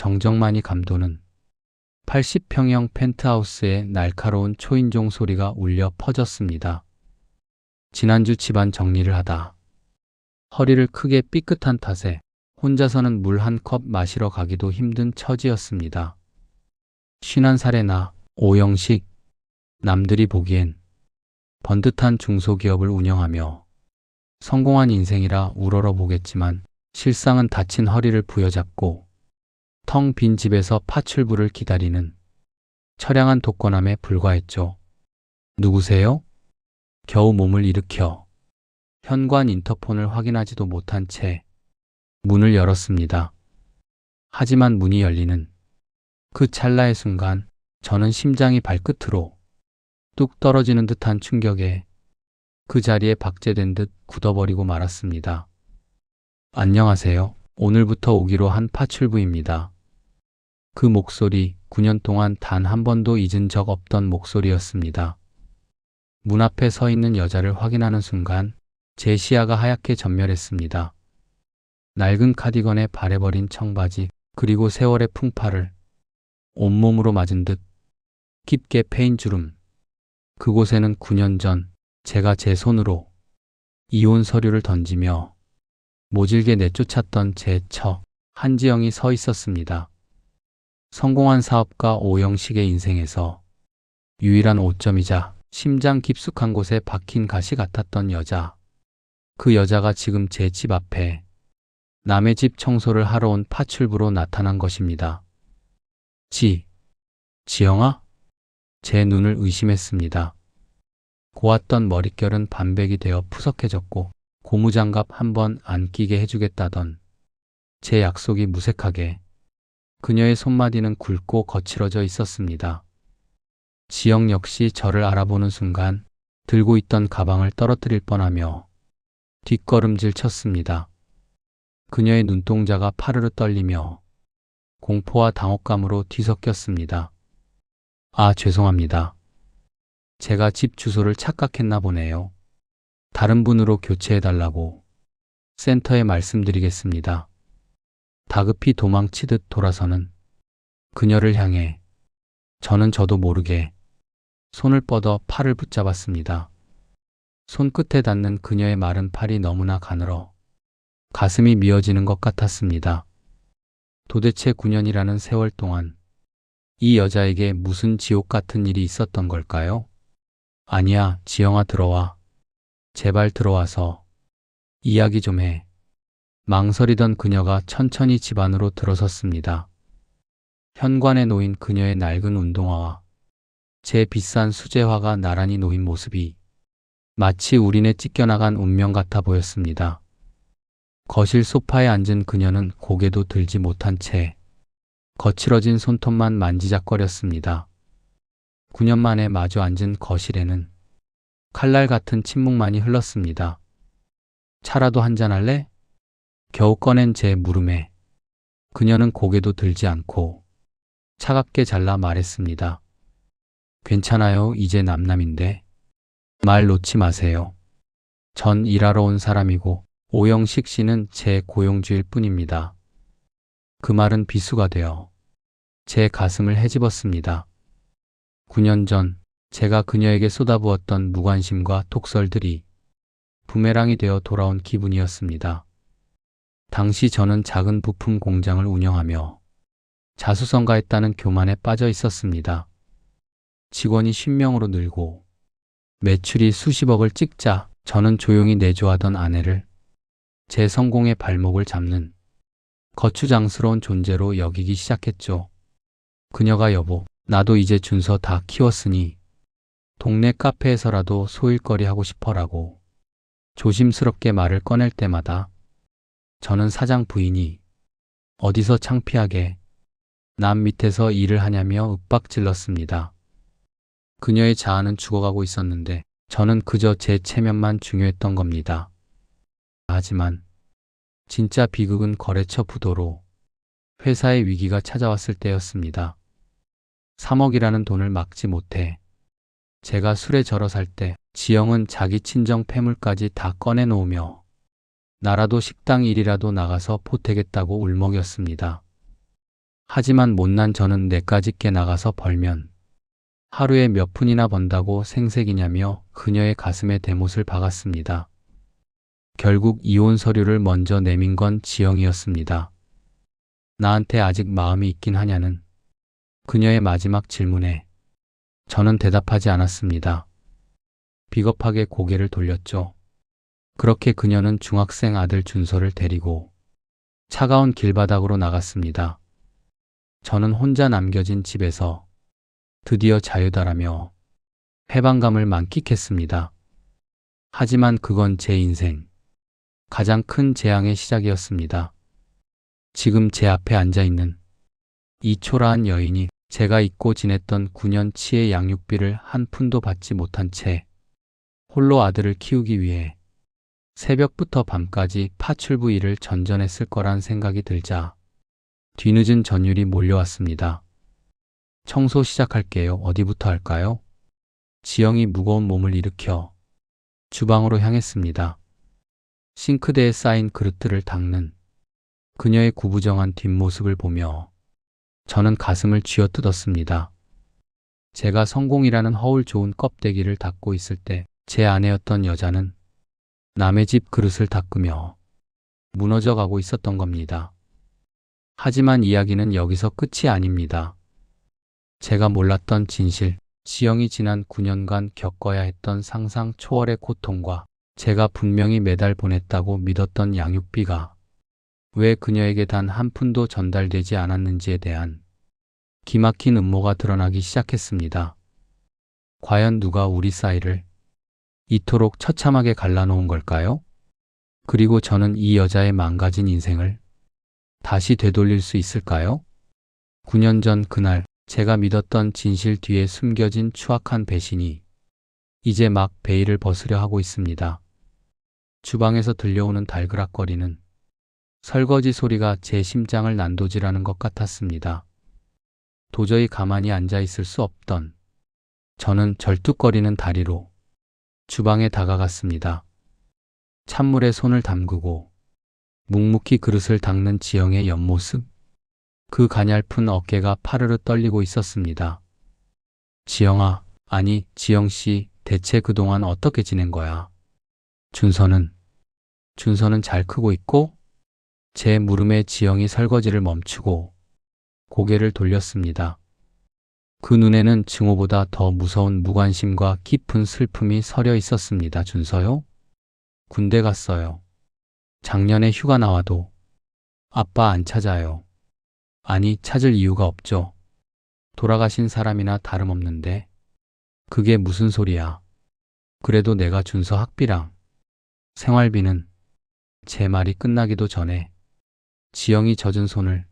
정정만이 감도는 80평형 펜트하우스에 날카로운 초인종 소리가 울려 퍼졌습니다. 지난주 집안 정리를 하다 허리를 크게 삐끗한 탓에 혼자서는 물 한 컵 마시러 가기도 힘든 처지였습니다. 51살의 나, 오영식, 남들이 보기엔 번듯한 중소기업을 운영하며 성공한 인생이라 우러러 보겠지만 실상은 다친 허리를 부여잡고 텅 빈 집에서 파출부를 기다리는 처량한 독거남에 불과했죠. 누구세요? 겨우 몸을 일으켜 현관 인터폰을 확인하지도 못한 채 문을 열었습니다. 하지만 문이 열리는 그 찰나의 순간 저는 심장이 발끝으로 뚝 떨어지는 듯한 충격에 그 자리에 박제된 듯 굳어버리고 말았습니다. 안녕하세요. 오늘부터 오기로 한 파출부입니다. 그 목소리 9년 동안 단 한 번도 잊은 적 없던 목소리였습니다. 문 앞에 서 있는 여자를 확인하는 순간 제 시야가 하얗게 전멸했습니다. 낡은 카디건에 바래버린 청바지 그리고 세월의 풍파를 온몸으로 맞은 듯 깊게 패인 주름. 그곳에는 9년 전 제가 제 손으로 이혼 서류를 던지며 모질게 내쫓았던 제 처 한지영이 서 있었습니다. 성공한 사업가 오영식의 인생에서 유일한 오점이자 심장 깊숙한 곳에 박힌 가시 같았던 여자. 그 여자가 지금 제 집 앞에 남의 집 청소를 하러 온 파출부로 나타난 것입니다. 지영아? 제 눈을 의심했습니다. 고왔던 머릿결은 반백이 되어 푸석해졌고 고무장갑 한번 안 끼게 해주겠다던 제 약속이 무색하게 그녀의 손마디는 굵고 거칠어져 있었습니다. 지영 역시 저를 알아보는 순간 들고 있던 가방을 떨어뜨릴 뻔하며 뒷걸음질 쳤습니다. 그녀의 눈동자가 파르르 떨리며 공포와 당혹감으로 뒤섞였습니다. 아, 죄송합니다. 제가 집 주소를 착각했나 보네요. 다른 분으로 교체해달라고 센터에 말씀드리겠습니다. 다급히 도망치듯 돌아서는 그녀를 향해 저는 저도 모르게 손을 뻗어 팔을 붙잡았습니다. 손끝에 닿는 그녀의 마른 팔이 너무나 가늘어 가슴이 미어지는 것 같았습니다. 도대체 9년이라는 세월 동안 이 여자에게 무슨 지옥 같은 일이 있었던 걸까요? 아니야, 지영아, 들어와. 제발 들어와서 이야기 좀 해. 망설이던 그녀가 천천히 집 안으로 들어섰습니다. 현관에 놓인 그녀의 낡은 운동화와 제 비싼 수제화가 나란히 놓인 모습이 마치 우린에 찢겨나간 운명 같아 보였습니다. 거실 소파에 앉은 그녀는 고개도 들지 못한 채 거칠어진 손톱만 만지작거렸습니다. 9년 만에 마주 앉은 거실에는 칼날 같은 침묵만이 흘렀습니다. 차라도 한잔할래? 겨우 꺼낸 제 물음에 그녀는 고개도 들지 않고 차갑게 잘라 말했습니다. 괜찮아요. 이제 남남인데. 말 놓지 마세요. 전 일하러 온 사람이고 오영식 씨는 제 고용주일 뿐입니다. 그 말은 비수가 되어 제 가슴을 헤집었습니다. 9년 전 제가 그녀에게 쏟아부었던 무관심과 독설들이 부메랑이 되어 돌아온 기분이었습니다. 당시 저는 작은 부품 공장을 운영하며 자수성가했다는 교만에 빠져 있었습니다. 직원이 10명으로 늘고 매출이 수십억을 찍자 저는 조용히 내조하던 아내를 제 성공의 발목을 잡는 거추장스러운 존재로 여기기 시작했죠. 그녀가 여보, 나도 이제 준서 다 키웠으니 동네 카페에서라도 소일거리 하고 싶어라고 조심스럽게 말을 꺼낼 때마다 저는 사장 부인이 어디서 창피하게 남 밑에서 일을 하냐며 윽박질렀습니다. 그녀의 자아는 죽어가고 있었는데 저는 그저 제 체면만 중요했던 겁니다. 하지만 진짜 비극은 거래처 부도로 회사의 위기가 찾아왔을 때였습니다. 3억이라는 돈을 막지 못해 제가 술에 절어 살 때 지영은 자기 친정 폐물까지 다 꺼내놓으며 나라도 식당 일이라도 나가서 보태겠다고 울먹였습니다. 하지만 못난 저는 내까지 깨 나가서 벌면 하루에 몇 푼이나 번다고 생색이냐며 그녀의 가슴에 대못을 박았습니다. 결국 이혼 서류를 먼저 내민 건 지영이었습니다. 나한테 아직 마음이 있긴 하냐는 그녀의 마지막 질문에 저는 대답하지 않았습니다. 비겁하게 고개를 돌렸죠. 그렇게 그녀는 중학생 아들 준서를 데리고 차가운 길바닥으로 나갔습니다. 저는 혼자 남겨진 집에서 드디어 자유다라며 해방감을 만끽했습니다. 하지만 그건 제 인생 가장 큰 재앙의 시작이었습니다. 지금 제 앞에 앉아있는 이 초라한 여인이 제가 잊고 지냈던 9년치의 양육비를 한 푼도 받지 못한 채 홀로 아들을 키우기 위해 새벽부터 밤까지 파출부 일을 전전했을 거란 생각이 들자 뒤늦은 전율이 몰려왔습니다. 청소 시작할게요. 어디부터 할까요? 지영이 무거운 몸을 일으켜 주방으로 향했습니다. 싱크대에 쌓인 그릇들을 닦는 그녀의 구부정한 뒷모습을 보며 저는 가슴을 쥐어뜯었습니다. 제가 성공이라는 허울 좋은 껍데기를 닦고 있을 때 제 아내였던 여자는 남의 집 그릇을 닦으며 무너져 가고 있었던 겁니다. 하지만 이야기는 여기서 끝이 아닙니다. 제가 몰랐던 진실, 지영이 지난 9년간 겪어야 했던 상상 초월의 고통과 제가 분명히 매달 보냈다고 믿었던 양육비가 왜 그녀에게 단 한 푼도 전달되지 않았는지에 대한 기막힌 음모가 드러나기 시작했습니다. 과연 누가 우리 사이를 이토록 처참하게 갈라놓은 걸까요? 그리고 저는 이 여자의 망가진 인생을 다시 되돌릴 수 있을까요? 9년 전 그날 제가 믿었던 진실 뒤에 숨겨진 추악한 배신이 이제 막 베일을 벗으려 하고 있습니다. 주방에서 들려오는 달그락거리는 설거지 소리가 제 심장을 난도질하는 것 같았습니다. 도저히 가만히 앉아 있을 수 없던 저는 절뚝거리는 다리로 주방에 다가갔습니다. 찬물에 손을 담그고 묵묵히 그릇을 닦는 지영의 옆모습, 그 가냘픈 어깨가 파르르 떨리고 있었습니다. 지영아, 아니 지영씨, 대체 그동안 어떻게 지낸 거야? 준서는 잘 크고 있고? 제 물음에 지영이 설거지를 멈추고 고개를 돌렸습니다. 그 눈에는 증오보다 더 무서운 무관심과 깊은 슬픔이 서려 있었습니다. 준서요? 군대 갔어요. 작년에 휴가 나와도 아빠 안 찾아요. 아니, 찾을 이유가 없죠. 돌아가신 사람이나 다름없는데 그게 무슨 소리야. 그래도 내가 준서 학비랑 생활비는 제 말이 끝나기도 전에 지영이 젖은 손을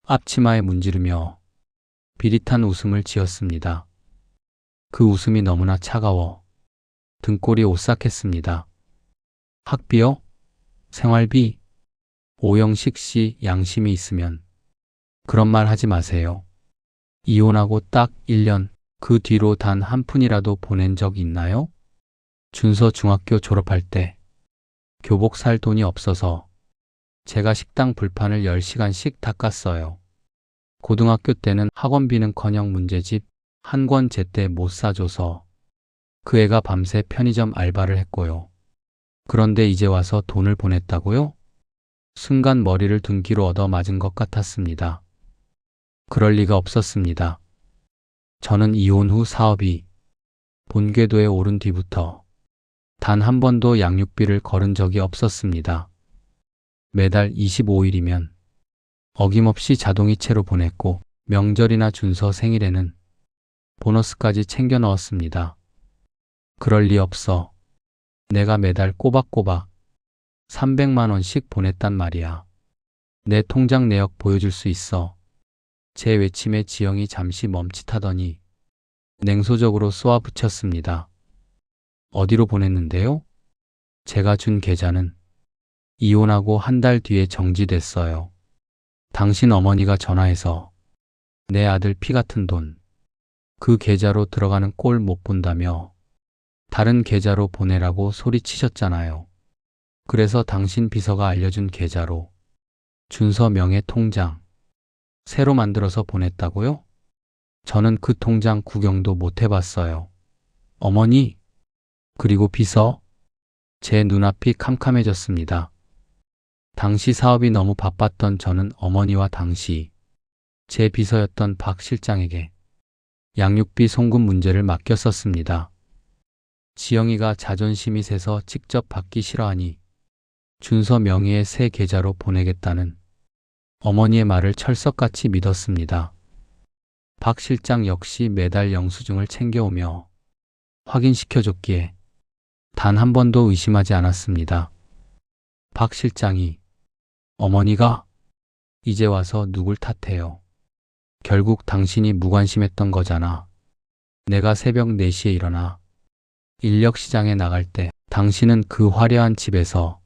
앞치마에 문지르며 비릿한 웃음을 지었습니다. 그 웃음이 너무나 차가워 등골이 오싹했습니다. 학비요? 생활비? 오영식 씨, 양심이 있으면 그런 말 하지 마세요. 이혼하고 딱 1년, 그 뒤로 단 한 푼이라도 보낸 적 있나요? 준서 중학교 졸업할 때 교복 살 돈이 없어서 제가 식당 불판을 10시간씩 닦았어요. 고등학교 때는 학원비는커녕 문제집 한 권 제때 못 사줘서 그 애가 밤새 편의점 알바를 했고요. 그런데 이제 와서 돈을 보냈다고요? 순간 머리를 둔기로 얻어맞은 것 같았습니다. 그럴 리가 없었습니다. 저는 이혼 후 사업이 본궤도에 오른 뒤부터 단 한 번도 양육비를 거른 적이 없었습니다. 매달 25일이면 어김없이 자동이체로 보냈고 명절이나 준서 생일에는 보너스까지 챙겨 넣었습니다. 그럴 리 없어. 내가 매달 꼬박꼬박 300만 원씩 보냈단 말이야. 내 통장 내역 보여줄 수 있어. 제 외침에 지영이 잠시 멈칫하더니 냉소적으로 쏘아붙였습니다. 어디로 보냈는데요? 제가 준 계좌는 이혼하고 한 달 뒤에 정지됐어요. 당신 어머니가 전화해서 내 아들 피 같은 돈, 그 계좌로 들어가는 꼴 못 본다며 다른 계좌로 보내라고 소리치셨잖아요. 그래서 당신 비서가 알려준 계좌로 준서 명의 통장 새로 만들어서 보냈다고요? 저는 그 통장 구경도 못 해봤어요. 어머니, 그리고 비서? 제 눈앞이 캄캄해졌습니다. 당시 사업이 너무 바빴던 저는 어머니와 당시 제 비서였던 박 실장에게 양육비 송금 문제를 맡겼었습니다. 지영이가 자존심이 세서 직접 받기 싫어하니 준서 명의의 새 계좌로 보내겠다는 어머니의 말을 철석같이 믿었습니다. 박 실장 역시 매달 영수증을 챙겨오며 확인시켜줬기에 단 한 번도 의심하지 않았습니다. 박 실장이 어머니가 이제 와서 누굴 탓해요. 결국 당신이 무관심했던 거잖아. 내가 새벽 4시에 일어나 인력시장에 나갈 때 당신은 그 화려한 집에서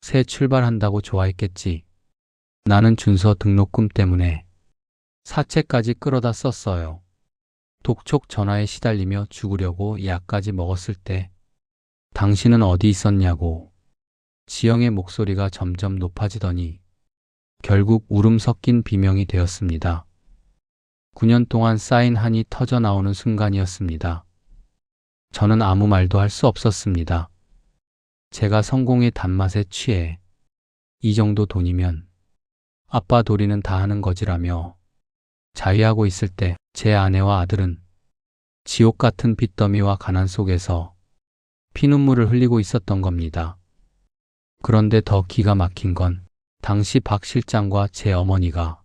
새 출발한다고 좋아했겠지. 나는 준서 등록금 때문에 사채까지 끌어다 썼어요. 독촉 전화에 시달리며 죽으려고 약까지 먹었을 때 당신은 어디 있었냐고. 지영의 목소리가 점점 높아지더니 결국 울음 섞인 비명이 되었습니다. 9년 동안 쌓인 한이 터져 나오는 순간이었습니다. 저는 아무 말도 할 수 없었습니다. 제가 성공의 단맛에 취해 이 정도 돈이면 아빠 도리는 다 하는 거지라며 자위하고 있을 때 제 아내와 아들은 지옥 같은 빚더미와 가난 속에서 피눈물을 흘리고 있었던 겁니다. 그런데 더 기가 막힌 건 당시 박 실장과 제 어머니가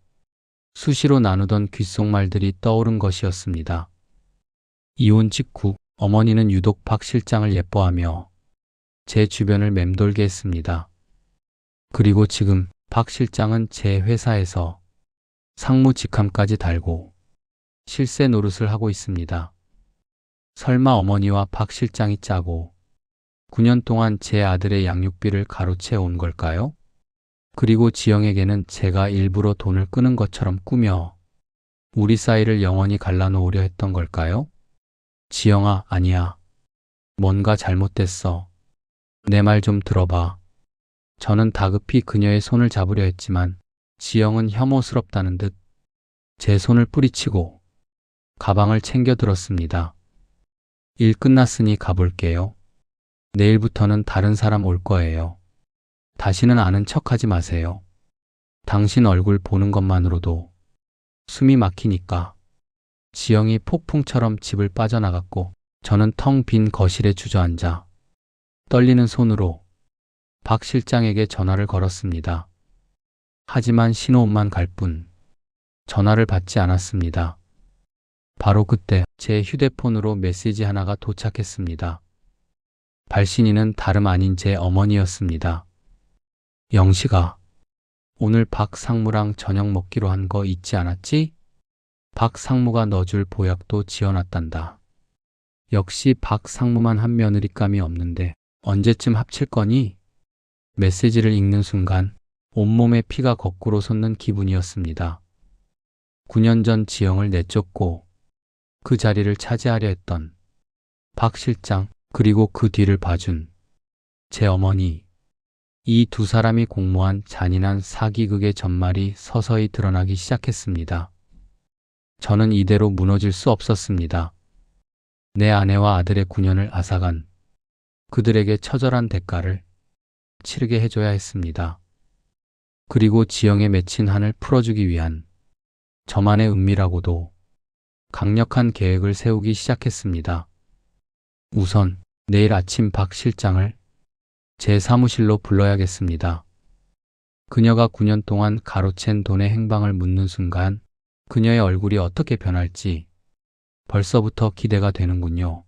수시로 나누던 귓속말들이 떠오른 것이었습니다. 이혼 직후 어머니는 유독 박 실장을 예뻐하며 제 주변을 맴돌게 했습니다. 그리고 지금 박 실장은 제 회사에서 상무 직함까지 달고 실세 노릇을 하고 있습니다. 설마 어머니와 박 실장이 짜고 9년 동안 제 아들의 양육비를 가로채 온 걸까요? 그리고 지영에게는 제가 일부러 돈을 끄는 것처럼 꾸며 우리 사이를 영원히 갈라놓으려 했던 걸까요? 지영아, 아니야. 뭔가 잘못됐어. 내 말 좀 들어봐. 저는 다급히 그녀의 손을 잡으려 했지만 지영은 혐오스럽다는 듯 제 손을 뿌리치고 가방을 챙겨 들었습니다. 일 끝났으니 가볼게요. 내일부터는 다른 사람 올 거예요. 다시는 아는 척하지 마세요. 당신 얼굴 보는 것만으로도 숨이 막히니까. 지영이 폭풍처럼 집을 빠져나갔고 저는 텅 빈 거실에 주저앉아 떨리는 손으로 박 실장에게 전화를 걸었습니다. 하지만 신호음만 갈 뿐 전화를 받지 않았습니다. 바로 그때 제 휴대폰으로 메시지 하나가 도착했습니다. 발신인은 다름 아닌 제 어머니였습니다. 영식아, 오늘 박 상무랑 저녁 먹기로 한 거 잊지 않았지? 박 상무가 넣어줄 보약도 지어놨단다. 역시 박 상무만 한 며느리감이 없는데 언제쯤 합칠 거니? 메시지를 읽는 순간 온몸에 피가 거꾸로 솟는 기분이었습니다. 9년 전 지영을 내쫓고 그 자리를 차지하려 했던 박 실장, 그리고 그 뒤를 봐준 제 어머니, 이 두 사람이 공모한 잔인한 사기극의 전말이 서서히 드러나기 시작했습니다. 저는 이대로 무너질 수 없었습니다. 내 아내와 아들의 9년을 앗아간 그들에게 처절한 대가를 치르게 해줘야 했습니다. 그리고 지영에 맺힌 한을 풀어주기 위한 저만의 은밀하고도 강력한 계획을 세우기 시작했습니다. 우선 내일 아침 박 실장을 제 사무실로 불러야겠습니다. 그녀가 9년 동안 가로챈 돈의 행방을 묻는 순간 그녀의 얼굴이 어떻게 변할지 벌써부터 기대가 되는군요.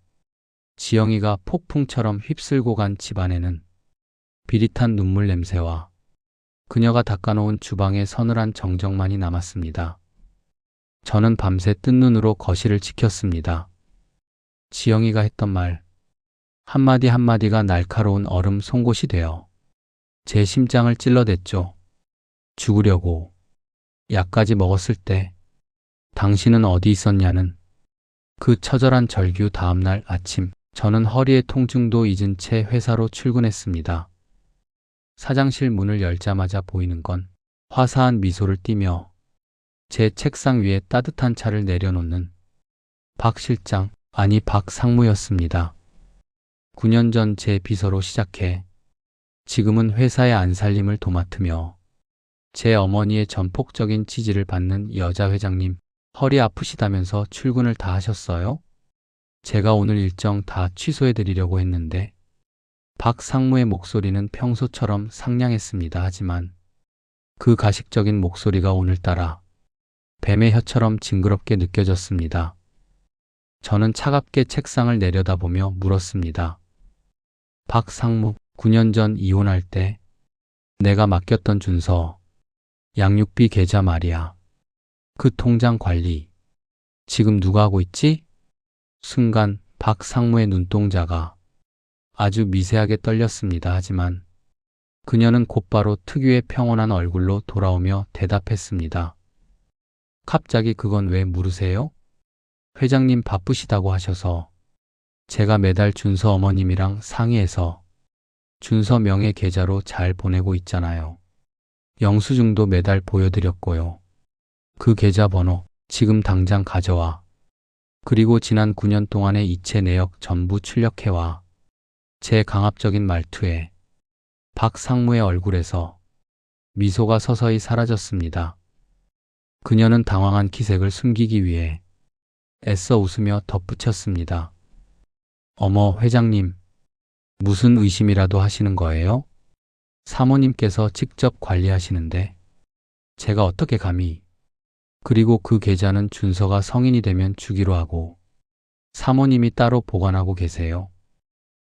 지영이가 폭풍처럼 휩쓸고 간 집안에는 비릿한 눈물 냄새와 그녀가 닦아놓은 주방의 서늘한 정적만이 남았습니다. 저는 밤새 뜬 눈으로 거실을 지켰습니다. 지영이가 했던 말 한마디 한마디가 날카로운 얼음 송곳이 되어 제 심장을 찔러댔죠. 죽으려고 약까지 먹었을 때 당신은 어디 있었냐는 그 처절한 절규 다음날 아침 저는 허리의 통증도 잊은 채 회사로 출근했습니다. 사장실 문을 열자마자 보이는 건 화사한 미소를 띠며 제 책상 위에 따뜻한 차를 내려놓는 박 실장, 아니 박 상무였습니다. 9년 전 제 비서로 시작해 지금은 회사의 안살림을 도맡으며 제 어머니의 전폭적인 지지를 받는 여자 회장님, 허리 아프시다면서 출근을 다 하셨어요? 제가 오늘 일정 다 취소해 드리려고 했는데 박 상무의 목소리는 평소처럼 상냥했습니다. 하지만 그 가식적인 목소리가 오늘따라 뱀의 혀처럼 징그럽게 느껴졌습니다. 저는 차갑게 책상을 내려다보며 물었습니다. 박 상무, 9년 전 이혼할 때 내가 맡겼던 준서, 양육비 계좌 말이야. 그 통장 관리, 지금 누가 하고 있지? 순간 박 상무의 눈동자가 아주 미세하게 떨렸습니다. 하지만 그녀는 곧바로 특유의 평온한 얼굴로 돌아오며 대답했습니다. 갑자기 그건 왜 물으세요? 회장님 바쁘시다고 하셔서 제가 매달 준서 어머님이랑 상의해서 준서 명의 계좌로 잘 보내고 있잖아요. 영수증도 매달 보여드렸고요. 그 계좌번호 지금 당장 가져와. 그리고 지난 9년 동안의 이체 내역 전부 출력해와. 제 강압적인 말투에 박 상무의 얼굴에서 미소가 서서히 사라졌습니다. 그녀는 당황한 기색을 숨기기 위해 애써 웃으며 덧붙였습니다. 어머, 회장님, 무슨 의심이라도 하시는 거예요? 사모님께서 직접 관리하시는데 제가 어떻게 감히. 그리고 그 계좌는 준서가 성인이 되면 주기로 하고 사모님이 따로 보관하고 계세요.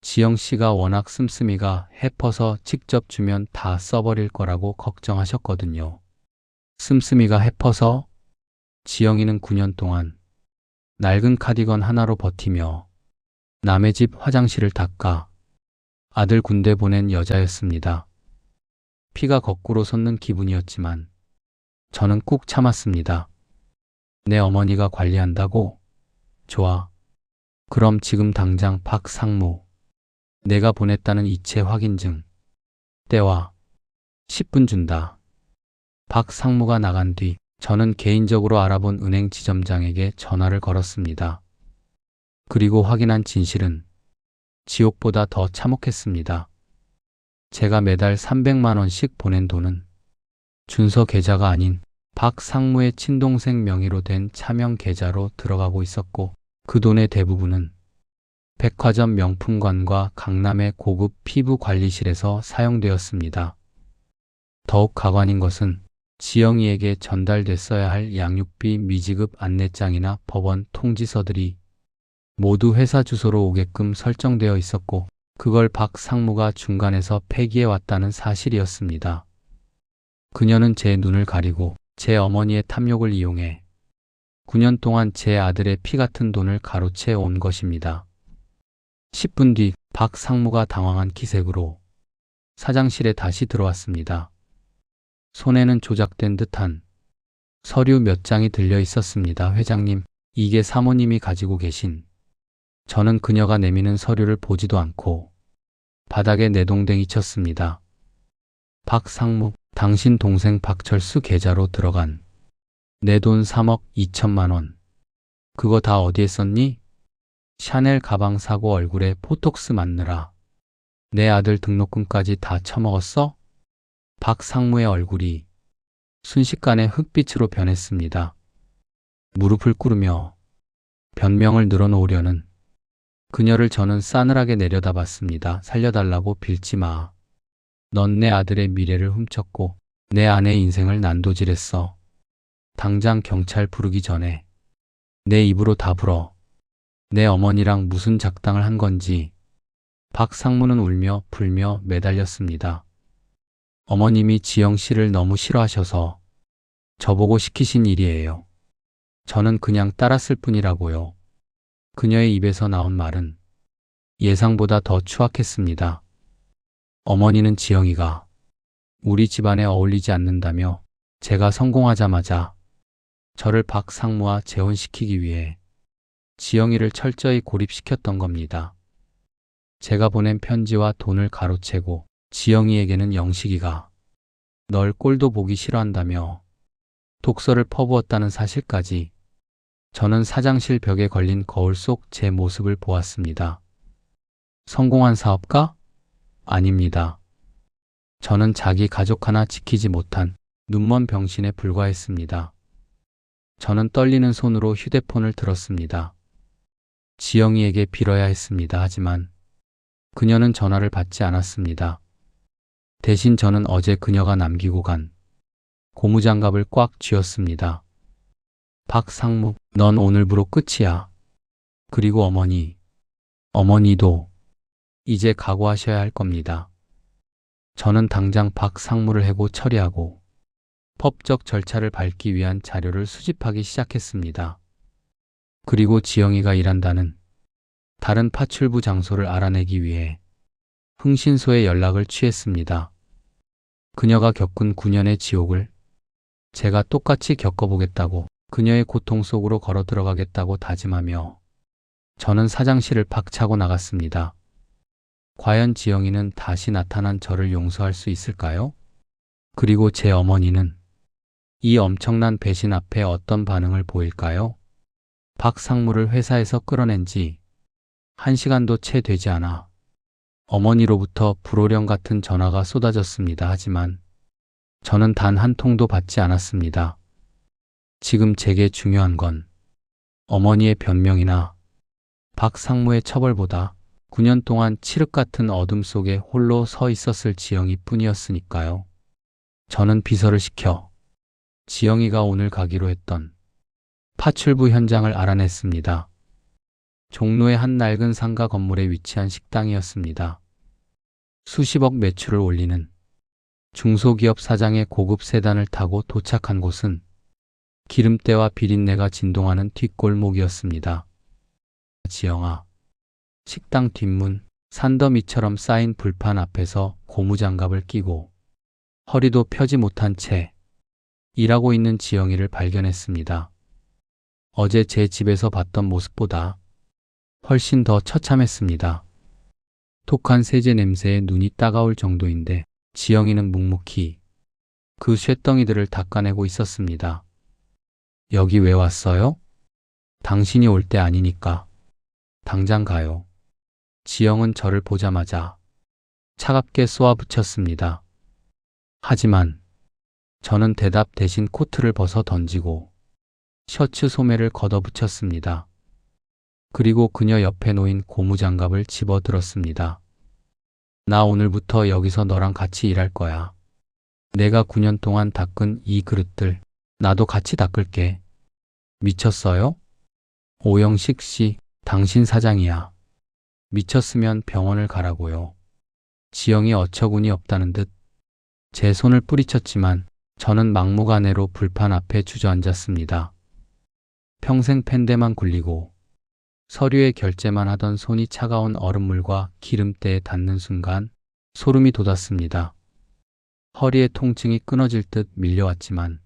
지영 씨가 워낙 씀씀이가 해퍼서 직접 주면 다 써버릴 거라고 걱정하셨거든요. 씀씀이가 해퍼서? 지영이는 9년 동안 낡은 카디건 하나로 버티며 남의 집 화장실을 닦아 아들 군대 보낸 여자였습니다. 피가 거꾸로 솟는 기분이었지만 저는 꾹 참았습니다. 내 어머니가 관리한다고? 좋아. 그럼 지금 당장 박 상무, 내가 보냈다는 이체 확인증 떼와. 10분 준다. 박 상무가 나간 뒤 저는 개인적으로 알아본 은행 지점장에게 전화를 걸었습니다. 그리고 확인한 진실은 지옥보다 더 참혹했습니다. 제가 매달 300만 원씩 보낸 돈은 준서 계좌가 아닌 박 상무의 친동생 명의로 된 차명 계좌로 들어가고 있었고 그 돈의 대부분은 백화점 명품관과 강남의 고급 피부 관리실에서 사용되었습니다. 더욱 가관인 것은 지영이에게 전달됐어야 할 양육비 미지급 안내장이나 법원 통지서들이 모두 회사 주소로 오게끔 설정되어 있었고 그걸 박 상무가 중간에서 폐기해 왔다는 사실이었습니다. 그녀는 제 눈을 가리고 제 어머니의 탐욕을 이용해 9년 동안 제 아들의 피 같은 돈을 가로채 온 것입니다. 10분 뒤 박 상무가 당황한 기색으로 사장실에 다시 들어왔습니다. 손에는 조작된 듯한 서류 몇 장이 들려 있었습니다. 회장님, 이게 사모님이 가지고 계신. 저는 그녀가 내미는 서류를 보지도 않고 바닥에 내동댕이 쳤습니다. 박 상무, 당신 동생 박철수 계좌로 들어간 내 돈 3억 2천만 원. 그거 다 어디에 썼니? 샤넬 가방 사고 얼굴에 포톡스 맞느라 내 아들 등록금까지 다 처먹었어? 박 상무의 얼굴이 순식간에 흑빛으로 변했습니다. 무릎을 꿇으며 변명을 늘어놓으려는 그녀를 저는 싸늘하게 내려다봤습니다. 살려달라고 빌지 마. 넌 내 아들의 미래를 훔쳤고 내 아내의 인생을 난도질했어. 당장 경찰 부르기 전에 내 입으로 다 불어. 내 어머니랑 무슨 작당을 한 건지. 박 상무는 울며 불며 매달렸습니다. 어머님이 지영 씨를 너무 싫어하셔서 저보고 시키신 일이에요. 저는 그냥 따랐을 뿐이라고요. 그녀의 입에서 나온 말은 예상보다 더 추악했습니다. 어머니는 지영이가 우리 집안에 어울리지 않는다며 제가 성공하자마자 저를 박 상무와 재혼시키기 위해 지영이를 철저히 고립시켰던 겁니다. 제가 보낸 편지와 돈을 가로채고 지영이에게는 영식이가 널 꼴도 보기 싫어한다며 독서를 퍼부었다는 사실까지. 저는 사장실 벽에 걸린 거울 속 제 모습을 보았습니다. 성공한 사업가? 아닙니다. 저는 자기 가족 하나 지키지 못한 눈먼 병신에 불과했습니다. 저는 떨리는 손으로 휴대폰을 들었습니다. 지영이에게 빌어야 했습니다. 하지만 그녀는 전화를 받지 않았습니다. 대신 저는 어제 그녀가 남기고 간 고무장갑을 꽉 쥐었습니다. 박상무, 넌 오늘부로 끝이야. 그리고 어머니도 이제 각오하셔야 할 겁니다. 저는 당장 박상무를 해고 처리하고 법적 절차를 밟기 위한 자료를 수집하기 시작했습니다. 그리고 지영이가 일한다는 다른 파출부 장소를 알아내기 위해 흥신소에 연락을 취했습니다. 그녀가 겪은 9년의 지옥을 제가 똑같이 겪어보겠다고, 그녀의 고통 속으로 걸어 들어가겠다고 다짐하며 저는 사장실을 박차고 나갔습니다. 과연 지영이는 다시 나타난 저를 용서할 수 있을까요? 그리고 제 어머니는 이 엄청난 배신 앞에 어떤 반응을 보일까요? 박상무를 회사에서 끌어낸 지 1시간도 채 되지 않아 어머니로부터 불호령 같은 전화가 쏟아졌습니다. 하지만 저는 단 한 통도 받지 않았습니다. 지금 제게 중요한 건 어머니의 변명이나 박상무의 처벌보다 9년 동안 칠흑 같은 어둠 속에 홀로 서 있었을 지영이 뿐이었으니까요. 저는 비서를 시켜 지영이가 오늘 가기로 했던 파출부 현장을 알아냈습니다. 종로의 한 낡은 상가 건물에 위치한 식당이었습니다. 수십억 매출을 올리는 중소기업 사장의 고급 세단을 타고 도착한 곳은 기름때와 비린내가 진동하는 뒷골목이었습니다. 지영아. 식당 뒷문, 산더미처럼 쌓인 불판 앞에서 고무장갑을 끼고 허리도 펴지 못한 채 일하고 있는 지영이를 발견했습니다. 어제 제 집에서 봤던 모습보다 훨씬 더 처참했습니다. 독한 세제 냄새에 눈이 따가울 정도인데 지영이는 묵묵히 그 쇳덩이들을 닦아내고 있었습니다. 여기 왜 왔어요? 당신이 올 때 아니니까. 당장 가요. 지영은 저를 보자마자 차갑게 쏘아붙였습니다. 하지만 저는 대답 대신 코트를 벗어 던지고 셔츠 소매를 걷어붙였습니다. 그리고 그녀 옆에 놓인 고무장갑을 집어들었습니다. 나 오늘부터 여기서 너랑 같이 일할 거야. 내가 9년 동안 닦은 이 그릇들 나도 같이 닦을게. 미쳤어요? 오영식 씨, 당신 사장이야. 미쳤으면 병원을 가라고요. 지영이 어처구니 없다는 듯 제 손을 뿌리쳤지만 저는 막무가내로 불판 앞에 주저앉았습니다. 평생 팬데만 굴리고 서류에 결제만 하던 손이 차가운 얼음물과 기름때에 닿는 순간 소름이 돋았습니다. 허리에 통증이 끊어질 듯 밀려왔지만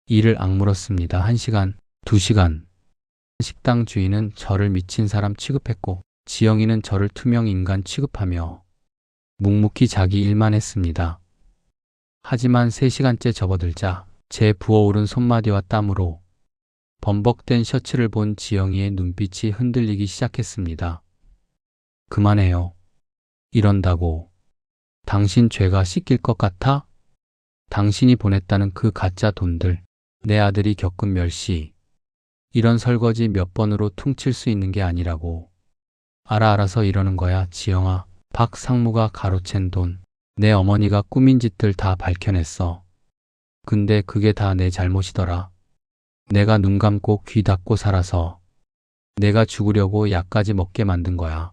이를 악물었습니다. 1시간, 2시간. 식당 주인은 저를 미친 사람 취급했고 지영이는 저를 투명 인간 취급하며 묵묵히 자기 일만 했습니다. 하지만 3시간째 접어들자 제 부어오른 손마디와 땀으로 범벅된 셔츠를 본 지영이의 눈빛이 흔들리기 시작했습니다. 그만해요. 이런다고 당신 죄가 씻길 것 같아? 당신이 보냈다는 그 가짜 돈들, 내 아들이 겪은 멸시, 이런 설거지 몇 번으로 퉁칠 수 있는 게 아니라고. 알아서 이러는 거야, 지영아. 박상무가 가로챈 돈, 내 어머니가 꾸민 짓들 다 밝혀냈어. 근데 그게 다 내 잘못이더라. 내가 눈 감고 귀 닫고 살아서 내가 죽으려고 약까지 먹게 만든 거야.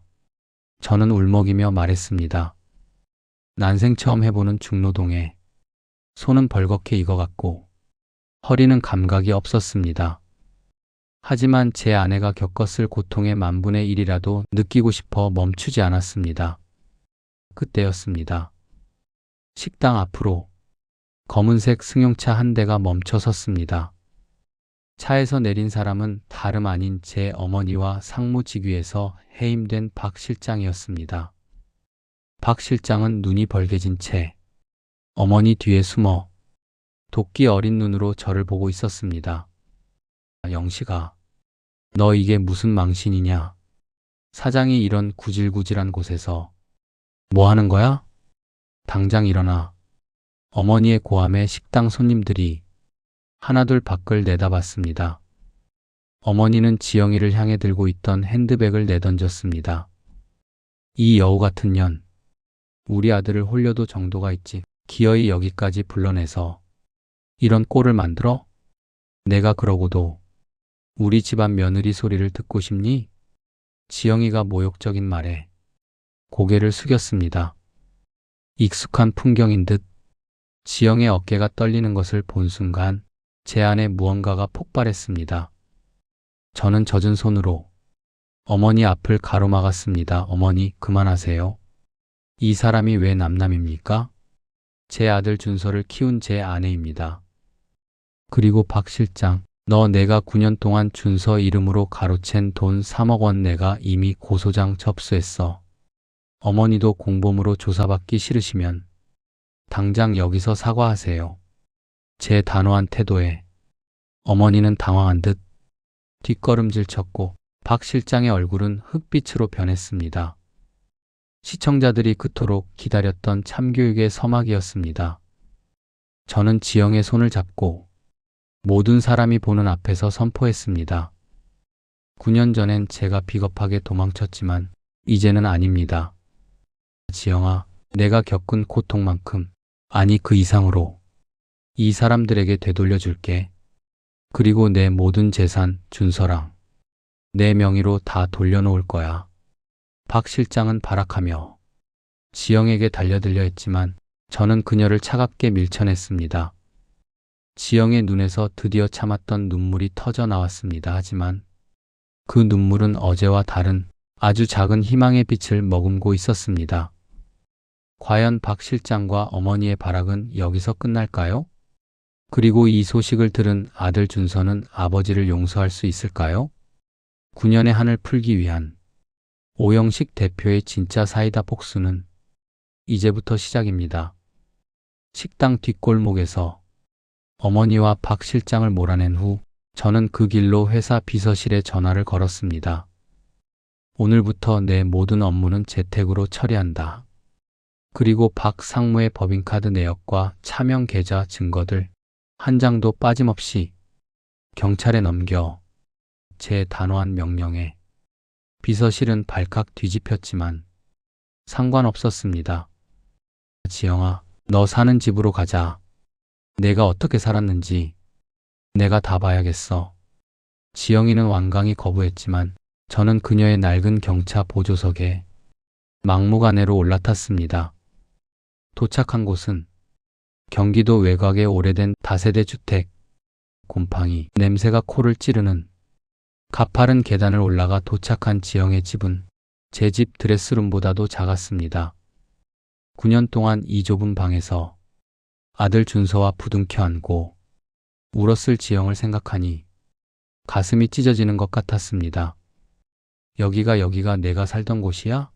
저는 울먹이며 말했습니다. 난생 처음 해보는 중노동에 손은 벌겋게 익어갔고 허리는 감각이 없었습니다. 하지만 제 아내가 겪었을 고통의 10,000분의 1이라도 느끼고 싶어 멈추지 않았습니다. 그때였습니다. 식당 앞으로 검은색 승용차 한 대가 멈춰 섰습니다. 차에서 내린 사람은 다름 아닌 제 어머니와 상무직위에서 해임된 박 실장이었습니다. 박 실장은 눈이 벌개진 채 어머니 뒤에 숨어 도끼 어린 눈으로 저를 보고 있었습니다. 영식아, 너 이게 무슨 망신이냐? 사장이 이런 구질구질한 곳에서 뭐 하는 거야? 당장 일어나. 어머니의 고함에 식당 손님들이 하나둘 밖을 내다봤습니다. 어머니는 지영이를 향해 들고 있던 핸드백을 내던졌습니다. 이 여우 같은 년, 우리 아들을 홀려도 정도가 있지. 기어이 여기까지 불러내서 이런 꼴을 만들어? 내가 그러고도 우리 집안 며느리 소리를 듣고 싶니? 지영이가 모욕적인 말에 고개를 숙였습니다. 익숙한 풍경인 듯 지영의 어깨가 떨리는 것을 본 순간 제 안에 무언가가 폭발했습니다. 저는 젖은 손으로 어머니 앞을 가로막았습니다. 어머니, 그만하세요. 이 사람이 왜 남남입니까? 제 아들 준서를 키운 제 아내입니다. 그리고 박 실장, 너 내가 9년 동안 준서 이름으로 가로챈 돈 3억 원 내가 이미 고소장 접수했어. 어머니도 공범으로 조사받기 싫으시면 당장 여기서 사과하세요. 제 단호한 태도에 어머니는 당황한 듯 뒷걸음질 쳤고 박 실장의 얼굴은 흑빛으로 변했습니다. 시청자들이 그토록 기다렸던 참교육의 서막이었습니다. 저는 지영의 손을 잡고 모든 사람이 보는 앞에서 선포했습니다. 9년 전엔 제가 비겁하게 도망쳤지만 이제는 아닙니다. 지영아, 내가 겪은 고통만큼, 아니 그 이상으로 이 사람들에게 되돌려줄게. 그리고 내 모든 재산, 준서랑 내 명의로 다 돌려놓을 거야. 박 실장은 발악하며 지영에게 달려들려 했지만 저는 그녀를 차갑게 밀쳐냈습니다. 지영의 눈에서 드디어 참았던 눈물이 터져 나왔습니다. 하지만 그 눈물은 어제와 다른 아주 작은 희망의 빛을 머금고 있었습니다. 과연 박 실장과 어머니의 발악은 여기서 끝날까요? 그리고 이 소식을 들은 아들 준서는 아버지를 용서할 수 있을까요? 9년의 한을 풀기 위한 오영식 대표의 진짜 사이다 복수는 이제부터 시작입니다. 식당 뒷골목에서 어머니와 박 실장을 몰아낸 후 저는 그 길로 회사 비서실에 전화를 걸었습니다. 오늘부터 내 모든 업무는 재택으로 처리한다. 그리고 박 상무의 법인카드 내역과 차명 계좌 증거들 한 장도 빠짐없이 경찰에 넘겨. 제 단호한 명령에 비서실은 발칵 뒤집혔지만 상관없었습니다. 지영아, 너 사는 집으로 가자. 내가 어떻게 살았는지 내가 다 봐야겠어. 지영이는 완강히 거부했지만 저는 그녀의 낡은 경차 보조석에 막무가내로 올라탔습니다. 도착한 곳은 경기도 외곽의 오래된 다세대 주택. 곰팡이 냄새가 코를 찌르는 가파른 계단을 올라가 도착한 지영의 집은 제 집 드레스룸보다도 작았습니다. 9년 동안 이 좁은 방에서 아들 준서와 부둥켜 안고 울었을 지영을 생각하니 가슴이 찢어지는 것 같았습니다. 여기가 내가 살던 곳이야?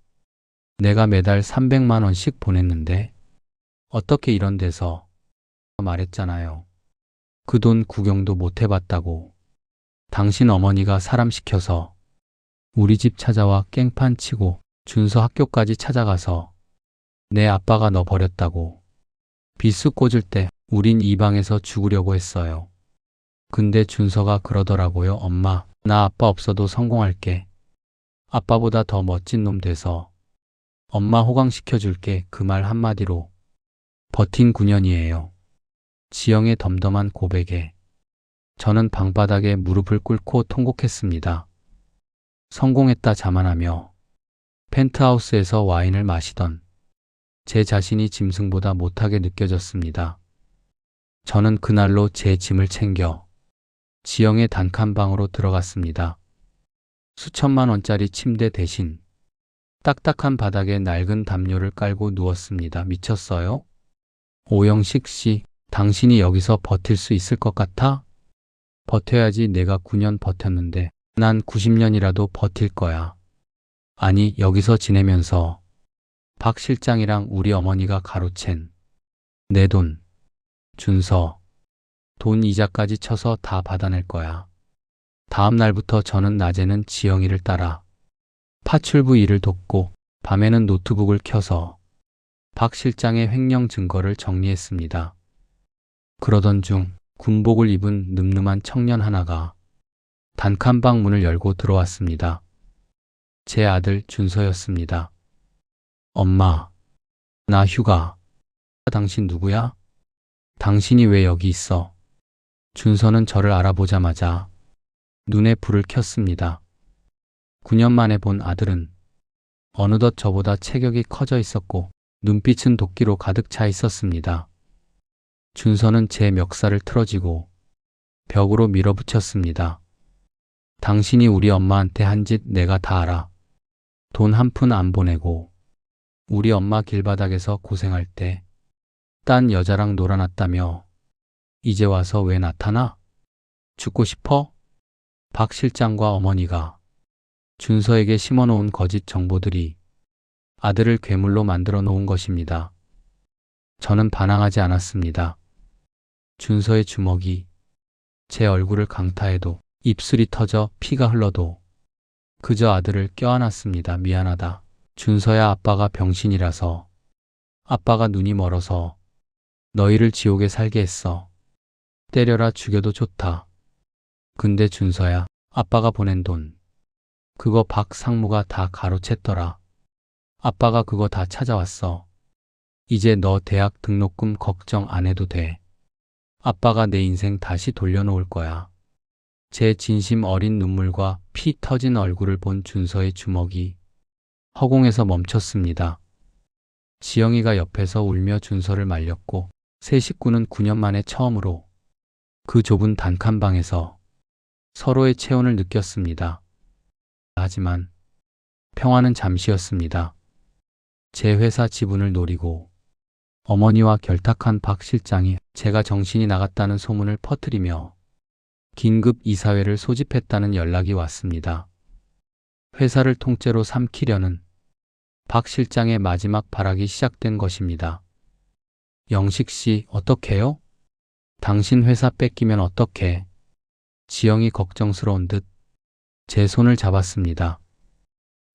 내가 매달 300만 원씩 보냈는데 어떻게 이런 데서? 말했잖아요. 그 돈 구경도 못 해봤다고. 당신 어머니가 사람 시켜서 우리 집 찾아와 깽판 치고 준서 학교까지 찾아가서 내 아빠가 너 버렸다고. 비수 꽂을 때 우린 이 방에서 죽으려고 했어요. 근데 준서가 그러더라고요. 엄마, 나 아빠 없어도 성공할게. 아빠보다 더 멋진 놈 돼서 엄마 호강시켜줄게. 그 말 한마디로 버틴 9년이에요. 지영의 덤덤한 고백에 저는 방바닥에 무릎을 꿇고 통곡했습니다. 성공했다 자만하며 펜트하우스에서 와인을 마시던 제 자신이 짐승보다 못하게 느껴졌습니다. 저는 그날로 제 짐을 챙겨 지영의 단칸방으로 들어갔습니다. 수천만 원짜리 침대 대신 딱딱한 바닥에 낡은 담요를 깔고 누웠습니다. 미쳤어요? 오영식 씨, 당신이 여기서 버틸 수 있을 것 같아? 버텨야지. 내가 9년 버텼는데 난 90년이라도 버틸 거야. 아니, 여기서 지내면서 박 실장이랑 우리 어머니가 가로챈 내 돈, 준서, 돈 이자까지 쳐서 다 받아낼 거야. 다음 날부터 저는 낮에는 지영이를 따라 파출부 일을 돕고 밤에는 노트북을 켜서 박 실장의 횡령 증거를 정리했습니다. 그러던 중 군복을 입은 늠름한 청년 하나가 단칸방 문을 열고 들어왔습니다. 제 아들 준서였습니다. 엄마, 나 휴가. 당신 누구야? 당신이 왜 여기 있어? 준서는 저를 알아보자마자 눈에 불을 켰습니다. 9년 만에 본 아들은 어느덧 저보다 체격이 커져 있었고 눈빛은 도끼로 가득 차 있었습니다. 준서는 제 멱살을 틀어쥐고 벽으로 밀어붙였습니다. 당신이 우리 엄마한테 한 짓 내가 다 알아. 돈 한 푼 안 보내고 우리 엄마 길바닥에서 고생할 때 딴 여자랑 놀아놨다며 이제 와서 왜 나타나? 죽고 싶어? 박 실장과 어머니가 준서에게 심어놓은 거짓 정보들이 아들을 괴물로 만들어 놓은 것입니다. 저는 반항하지 않았습니다. 준서의 주먹이 제 얼굴을 강타해도 입술이 터져 피가 흘러도 그저 아들을 껴안았습니다. 미안하다. 준서야, 아빠가 병신이라서, 아빠가 눈이 멀어서 너희를 지옥에 살게 했어. 때려라, 죽여도 좋다. 근데 준서야, 아빠가 보낸 돈 그거 박 상무가 다 가로챘더라. 아빠가 그거 다 찾아왔어. 이제 너 대학 등록금 걱정 안 해도 돼. 아빠가 내 인생 다시 돌려놓을 거야. 제 진심 어린 눈물과 피 터진 얼굴을 본 준서의 주먹이 허공에서 멈췄습니다. 지영이가 옆에서 울며 준서를 말렸고 세 식구는 9년 만에 처음으로 그 좁은 단칸방에서 서로의 체온을 느꼈습니다. 하지만 평화는 잠시였습니다. 제 회사 지분을 노리고 어머니와 결탁한 박 실장이 제가 정신이 나갔다는 소문을 퍼뜨리며 긴급 이사회를 소집했다는 연락이 왔습니다. 회사를 통째로 삼키려는 박 실장의 마지막 발악이 시작된 것입니다. 영식 씨, 어떡해요? 당신 회사 뺏기면 어떡해? 지영이 걱정스러운 듯 제 손을 잡았습니다.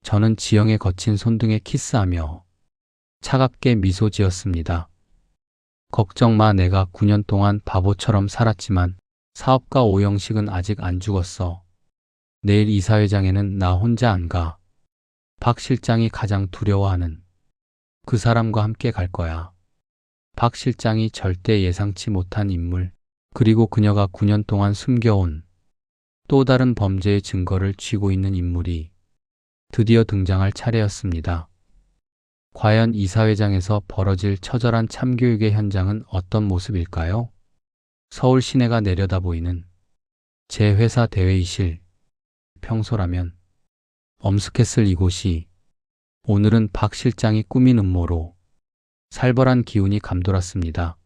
저는 지영의 거친 손등에 키스하며 차갑게 미소 지었습니다. 걱정 마, 내가 9년 동안 바보처럼 살았지만 사업가 오영식은 아직 안 죽었어. 내일 이사회장에는 나 혼자 안 가. 박 실장이 가장 두려워하는 그 사람과 함께 갈 거야. 박 실장이 절대 예상치 못한 인물, 그리고 그녀가 9년 동안 숨겨온 또 다른 범죄의 증거를 쥐고 있는 인물이 드디어 등장할 차례였습니다. 과연 이사회장에서 벌어질 처절한 참교육의 현장은 어떤 모습일까요? 서울 시내가 내려다 보이는 제 회사 대회의실. 평소라면 엄숙했을 이곳이 오늘은 박 실장이 꾸민 음모로 살벌한 기운이 감돌았습니다.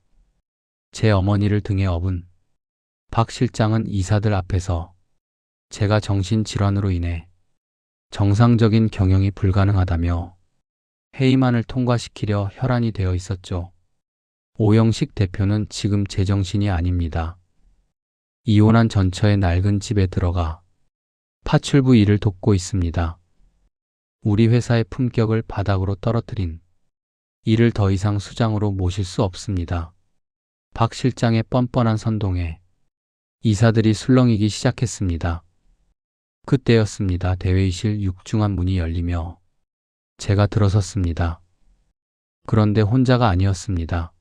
제 어머니를 등에 업은 박 실장은 이사들 앞에서 제가 정신질환으로 인해 정상적인 경영이 불가능하다며 회의만을 통과시키려 혈안이 되어 있었죠. 오영식 대표는 지금 제정신이 아닙니다. 이혼한 전처의 낡은 집에 들어가 파출부 일을 돕고 있습니다. 우리 회사의 품격을 바닥으로 떨어뜨린 이를 더 이상 수장으로 모실 수 없습니다. 박 실장의 뻔뻔한 선동에 이사들이 술렁이기 시작했습니다. 그때였습니다. 대회의실 육중한 문이 열리며 제가 들어섰습니다. 그런데 혼자가 아니었습니다.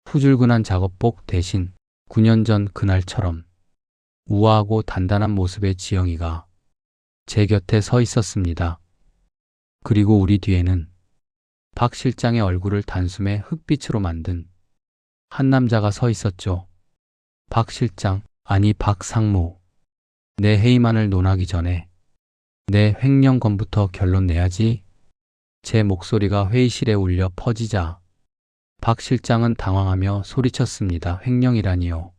후줄근한 작업복 대신 9년 전 그날처럼 우아하고 단단한 모습의 지영이가 제 곁에 서 있었습니다. 그리고 우리 뒤에는 박 실장의 얼굴을 단숨에 흑빛으로 만든 한 남자가 서 있었죠. 박 실장, 아니 박 상무. 내 회의만을 논하기 전에 내 횡령건부터 결론 내야지. 제 목소리가 회의실에 울려 퍼지자 박 실장은 당황하며 소리쳤습니다. 횡령이라니요.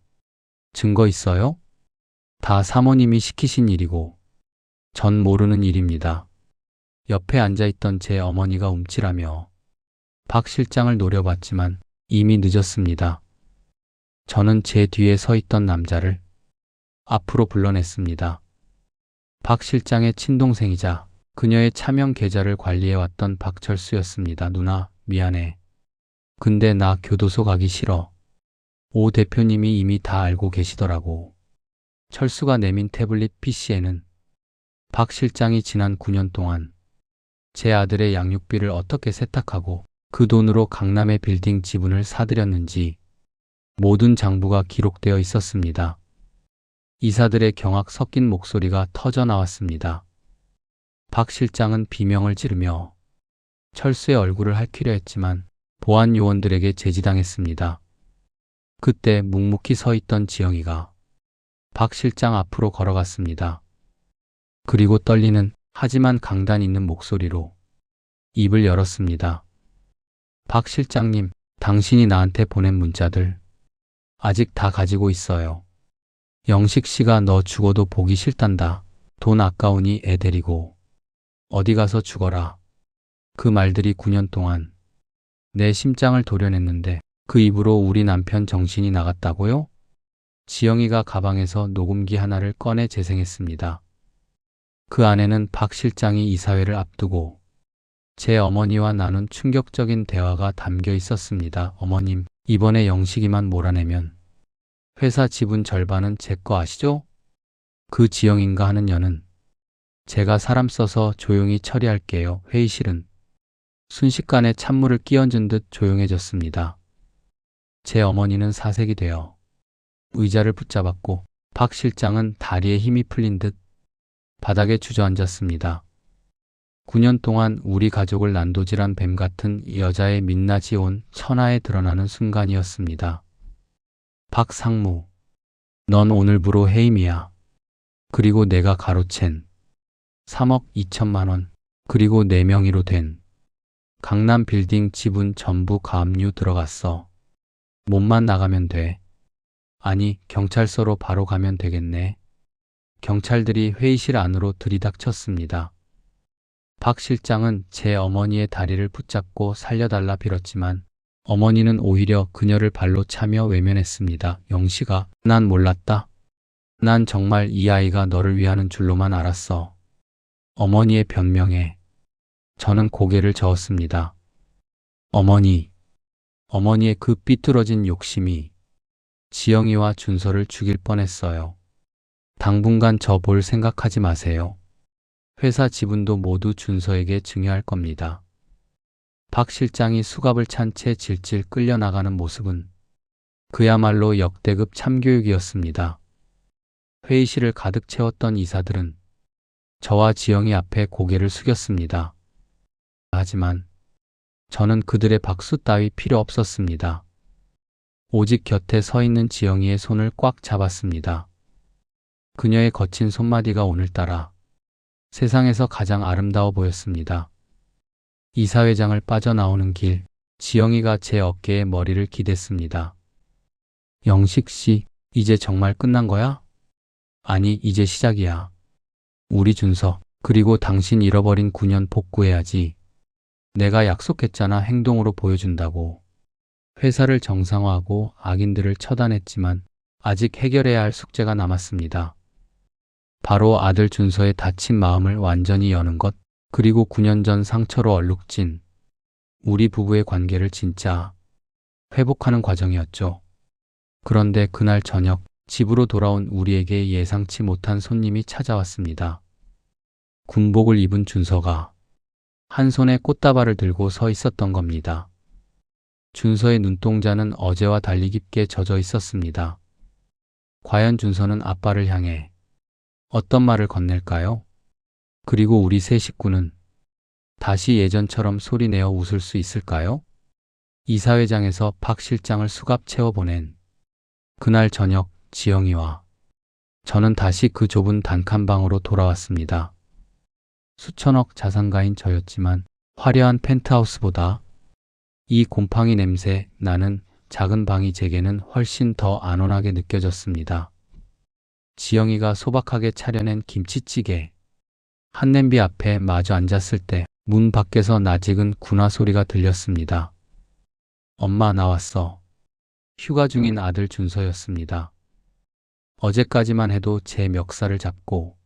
증거 있어요? 다 사모님이 시키신 일이고 전 모르는 일입니다. 옆에 앉아있던 제 어머니가 움찔하며 박 실장을 노려봤지만 이미 늦었습니다. 저는 제 뒤에 서 있던 남자를 앞으로 불러냈습니다. 박 실장의 친동생이자 그녀의 차명 계좌를 관리해왔던 박철수였습니다. 누나, 미안해. 근데 나 교도소 가기 싫어. 오 대표님이 이미 다 알고 계시더라고. 철수가 내민 태블릿 PC에는 박 실장이 지난 9년 동안 제 아들의 양육비를 어떻게 세탁하고 그 돈으로 강남의 빌딩 지분을 사들였는지 모든 장부가 기록되어 있었습니다. 이사들의 경악 섞인 목소리가 터져 나왔습니다. 박 실장은 비명을 지르며 철수의 얼굴을 핥히려 했지만 보안 요원들에게 제지당했습니다. 그때 묵묵히 서 있던 지영이가 박 실장 앞으로 걸어갔습니다. 그리고 떨리는 하지만 강단 있는 목소리로 입을 열었습니다. 박 실장님, 당신이 나한테 보낸 문자들 아직 다 가지고 있어요. 영식 씨가 너 죽어도 보기 싫단다. 돈 아까우니 애 데리고 어디 가서 죽어라. 그 말들이 9년 동안 내 심장을 도려냈는데 그 입으로 우리 남편 정신이 나갔다고요? 지영이가 가방에서 녹음기 하나를 꺼내 재생했습니다. 그 안에는 박 실장이 이사회를 앞두고 제 어머니와 나눈 충격적인 대화가 담겨 있었습니다. 어머님, 이번에 영식이만 몰아내면 회사 지분 절반은 제 거 아시죠? 그 지영인가 하는 년은 제가 사람 써서 조용히 처리할게요. 회의실은 순식간에 찬물을 끼얹은 듯 조용해졌습니다. 제 어머니는 사색이 되어 의자를 붙잡았고 박 실장은 다리에 힘이 풀린 듯 바닥에 주저앉았습니다. 9년 동안 우리 가족을 난도질한 뱀 같은 여자의 민낯이 온 천하에 드러나는 순간이었습니다. 박상무, 넌 오늘부로 해임이야. 그리고 내가 가로챈 3억 2천만 원, 그리고 내 명의로 된 강남 빌딩 지분 전부 가압류 들어갔어. 몸만 나가면 돼. 아니, 경찰서로 바로 가면 되겠네. 경찰들이 회의실 안으로 들이닥쳤습니다. 박 실장은 제 어머니의 다리를 붙잡고 살려달라 빌었지만 어머니는 오히려 그녀를 발로 차며 외면했습니다. 영식아, 난 몰랐다. 난 정말 이 아이가 너를 위하는 줄로만 알았어. 어머니의 변명에 저는 고개를 저었습니다. 어머니의 그 삐뚤어진 욕심이 지영이와 준서를 죽일 뻔했어요. 당분간 저 볼 생각하지 마세요. 회사 지분도 모두 준서에게 증여할 겁니다. 박 실장이 수갑을 찬 채 질질 끌려나가는 모습은 그야말로 역대급 참교육이었습니다. 회의실을 가득 채웠던 이사들은 저와 지영이 앞에 고개를 숙였습니다. 하지만 저는 그들의 박수 따위 필요 없었습니다. 오직 곁에 서 있는 지영이의 손을 꽉 잡았습니다. 그녀의 거친 손마디가 오늘따라 세상에서 가장 아름다워 보였습니다. 이사회장을 빠져나오는 길, 지영이가 제 어깨에 머리를 기댔습니다. 영식 씨, 이제 정말 끝난 거야? 아니, 이제 시작이야. 우리 준서, 그리고 당신 잃어버린 9년 복구해야지. 내가 약속했잖아, 행동으로 보여준다고. 회사를 정상화하고 악인들을 처단했지만 아직 해결해야 할 숙제가 남았습니다. 바로 아들 준서의 다친 마음을 완전히 여는 것, 그리고 9년 전 상처로 얼룩진 우리 부부의 관계를 진짜 회복하는 과정이었죠. 그런데 그날 저녁 집으로 돌아온 우리에게 예상치 못한 손님이 찾아왔습니다. 군복을 입은 준서가 한 손에 꽃다발을 들고 서 있었던 겁니다. 준서의 눈동자는 어제와 달리 깊게 젖어 있었습니다. 과연 준서는 아빠를 향해 어떤 말을 건넬까요? 그리고 우리 세 식구는 다시 예전처럼 소리내어 웃을 수 있을까요? 이사회장에서 박 실장을 수갑 채워 보낸 그날 저녁, 지영이와 저는 다시 그 좁은 단칸방으로 돌아왔습니다. 수천억 자산가인 저였지만 화려한 펜트하우스보다 이 곰팡이 냄새 나는 작은 방이 제게는 훨씬 더 안온하게 느껴졌습니다. 지영이가 소박하게 차려낸 김치찌개, 한 냄비 앞에 마주 앉았을 때 문 밖에서 낯익은 군화 소리가 들렸습니다. 엄마 나왔어. 휴가 중인 아들 준서였습니다. 어제까지만 해도 제 멱살을 잡고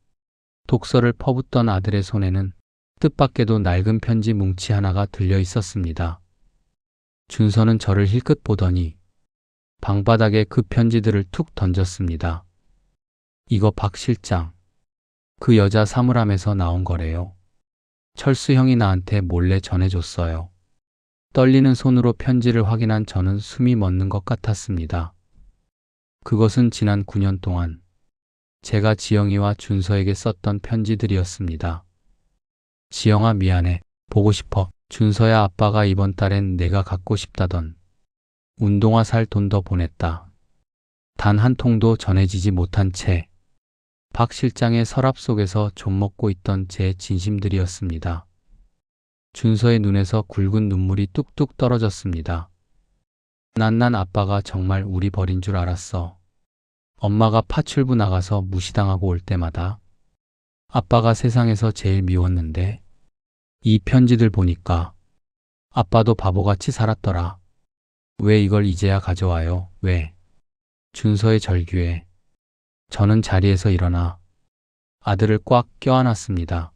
독서를 퍼붓던 아들의 손에는 뜻밖에도 낡은 편지 뭉치 하나가 들려 있었습니다. 준서는 저를 힐끗 보더니 방바닥에 그 편지들을 툭 던졌습니다. 이거 박 실장, 그 여자 사물함에서 나온 거래요. 철수 형이 나한테 몰래 전해줬어요. 떨리는 손으로 편지를 확인한 저는 숨이 멎는 것 같았습니다. 그것은 지난 9년 동안 제가 지영이와 준서에게 썼던 편지들이었습니다. 지영아 미안해. 보고 싶어. 준서야 아빠가 이번 달엔 내가 갖고 싶다던 운동화 살 돈 더 보냈다. 단 한 통도 전해지지 못한 채 박 실장의 서랍 속에서 좀 먹고 있던 제 진심들이었습니다. 준서의 눈에서 굵은 눈물이 뚝뚝 떨어졌습니다. 난 아빠가 정말 우리 버린 줄 알았어. 엄마가 파출부 나가서 무시당하고 올 때마다 아빠가 세상에서 제일 미웠는데 이 편지들 보니까 아빠도 바보같이 살았더라. 왜 이걸 이제야 가져와요? 왜? 준서의 절규에 저는 자리에서 일어나 아들을 꽉 껴안았습니다.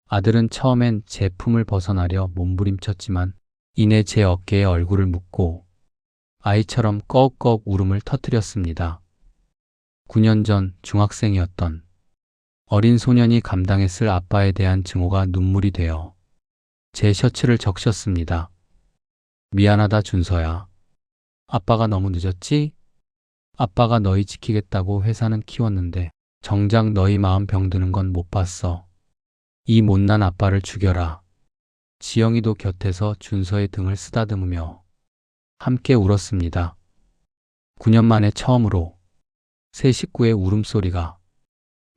아들은 처음엔 제 품을 벗어나려 몸부림쳤지만 이내 제 어깨에 얼굴을 묻고 아이처럼 꺼욱꺼욱 울음을 터뜨렸습니다. 9년 전 중학생이었던 어린 소년이 감당했을 아빠에 대한 증오가 눈물이 되어 제 셔츠를 적셨습니다. 미안하다 준서야. 아빠가 너무 늦었지? 아빠가 너희 지키겠다고 회사는 키웠는데 정작 너희 마음 병드는 건 못 봤어. 이 못난 아빠를 죽여라. 지영이도 곁에서 준서의 등을 쓰다듬으며 함께 울었습니다. 9년 만에 처음으로 세 식구의 울음소리가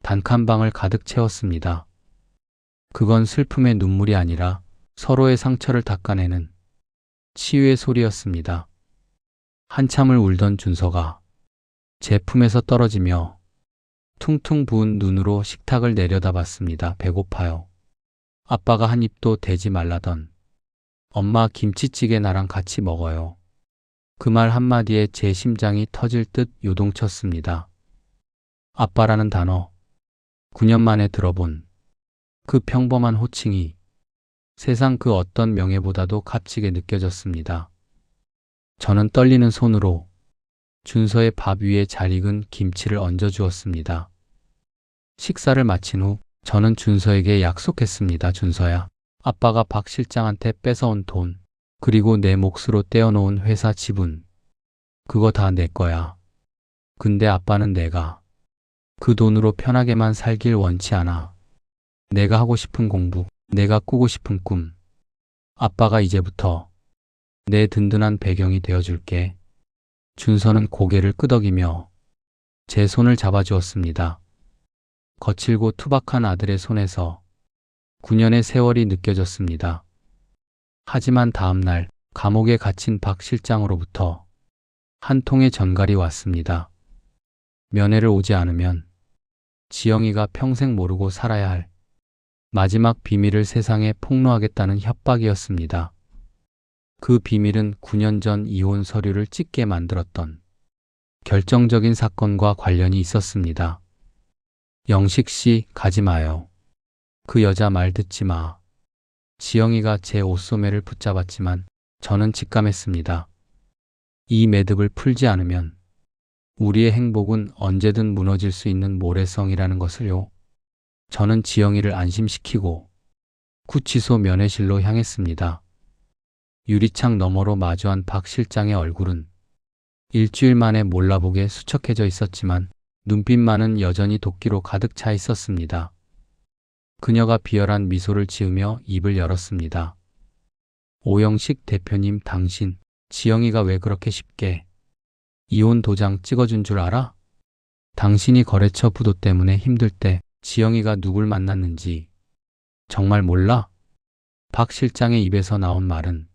단칸방을 가득 채웠습니다. 그건 슬픔의 눈물이 아니라 서로의 상처를 닦아내는 치유의 소리였습니다. 한참을 울던 준서가 제 품에서 떨어지며 퉁퉁 부은 눈으로 식탁을 내려다봤습니다. 배고파요. 아빠가 한 입도 대지 말라던 엄마 김치찌개 나랑 같이 먹어요. 그 말 한마디에 제 심장이 터질 듯 요동쳤습니다. 아빠라는 단어, 9년 만에 들어본 그 평범한 호칭이 세상 그 어떤 명예보다도 값지게 느껴졌습니다. 저는 떨리는 손으로 준서의 밥 위에 잘 익은 김치를 얹어주었습니다. 식사를 마친 후 저는 준서에게 약속했습니다. 준서야, 아빠가 박 실장한테 뺏어온 돈, 그리고 내 몫으로 떼어놓은 회사 지분, 그거 다 내 거야. 근데 아빠는 내가 그 돈으로 편하게만 살길 원치 않아. 내가 하고 싶은 공부, 내가 꾸고 싶은 꿈, 아빠가 이제부터 내 든든한 배경이 되어줄게. 준서는 고개를 끄덕이며 제 손을 잡아주었습니다. 거칠고 투박한 아들의 손에서 9년의 세월이 느껴졌습니다. 하지만 다음 날 감옥에 갇힌 박 실장으로부터 한 통의 전갈이 왔습니다. 면회를 오지 않으면 지영이가 평생 모르고 살아야 할 마지막 비밀을 세상에 폭로하겠다는 협박이었습니다. 그 비밀은 9년 전 이혼 서류를 찍게 만들었던 결정적인 사건과 관련이 있었습니다. 영식 씨, 가지 마요. 그 여자 말 듣지 마. 지영이가 제 옷소매를 붙잡았지만 저는 직감했습니다. 이 매듭을 풀지 않으면 우리의 행복은 언제든 무너질 수 있는 모래성이라는 것을요. 저는 지영이를 안심시키고 구치소 면회실로 향했습니다. 유리창 너머로 마주한 박 실장의 얼굴은 일주일 만에 몰라보게 수척해져 있었지만 눈빛만은 여전히 도끼로 가득 차 있었습니다. 그녀가 비열한 미소를 지으며 입을 열었습니다. 오영식 대표님, 당신, 지영이가 왜 그렇게 쉽게 이혼 도장 찍어준 줄 알아? 당신이 거래처 부도 때문에 힘들 때 지영이가 누굴 만났는지 정말 몰라? 박 실장의 입에서 나온 말은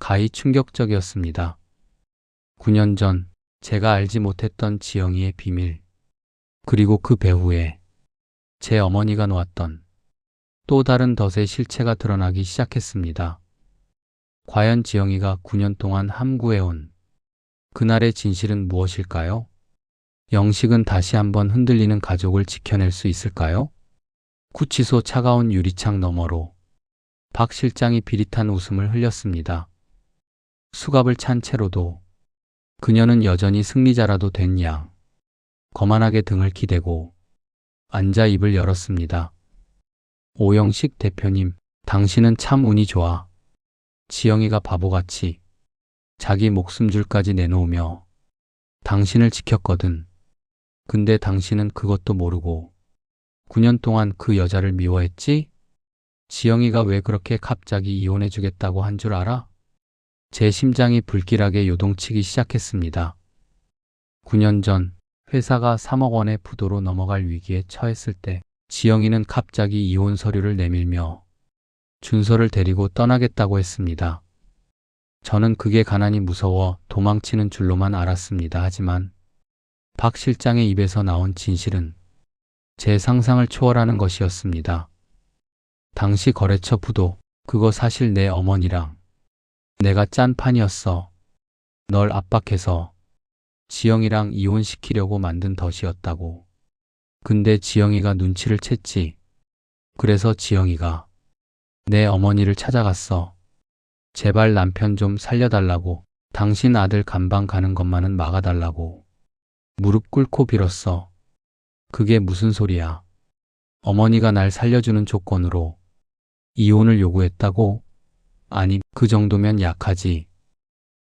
가히 충격적이었습니다. 9년 전 제가 알지 못했던 지영이의 비밀, 그리고 그 배후에 제 어머니가 놓았던 또 다른 덫의 실체가 드러나기 시작했습니다. 과연 지영이가 9년 동안 함구해온 그날의 진실은 무엇일까요? 영식은 다시 한번 흔들리는 가족을 지켜낼 수 있을까요? 구치소 차가운 유리창 너머로 박 실장이 비릿한 웃음을 흘렸습니다. 수갑을 찬 채로도 그녀는 여전히 승리자라도 된 양 거만하게 등을 기대고 앉아 입을 열었습니다. 오영식 대표님, 당신은 참 운이 좋아. 지영이가 바보같이 자기 목숨줄까지 내놓으며 당신을 지켰거든. 근데 당신은 그것도 모르고 9년 동안 그 여자를 미워했지? 지영이가 왜 그렇게 갑자기 이혼해주겠다고 한 줄 알아? 제 심장이 불길하게 요동치기 시작했습니다. 9년 전 회사가 3억 원의 부도로 넘어갈 위기에 처했을 때 지영이는 갑자기 이혼 서류를 내밀며 준서를 데리고 떠나겠다고 했습니다. 저는 그게 가난이 무서워 도망치는 줄로만 알았습니다. 하지만 박 실장의 입에서 나온 진실은 제 상상을 초월하는 것이었습니다. 당시 거래처 부도, 그거 사실 내 어머니랑 내가 짠 판이었어. 널 압박해서 지영이랑 이혼시키려고 만든 덫이었다고. 근데 지영이가 눈치를 챘지. 그래서 지영이가 내 어머니를 찾아갔어. 제발 남편 좀 살려달라고. 당신 아들 감방 가는 것만은 막아달라고. 무릎 꿇고 빌었어. 그게 무슨 소리야. 어머니가 날 살려주는 조건으로 이혼을 요구했다고? 아니, 그 정도면 약하지.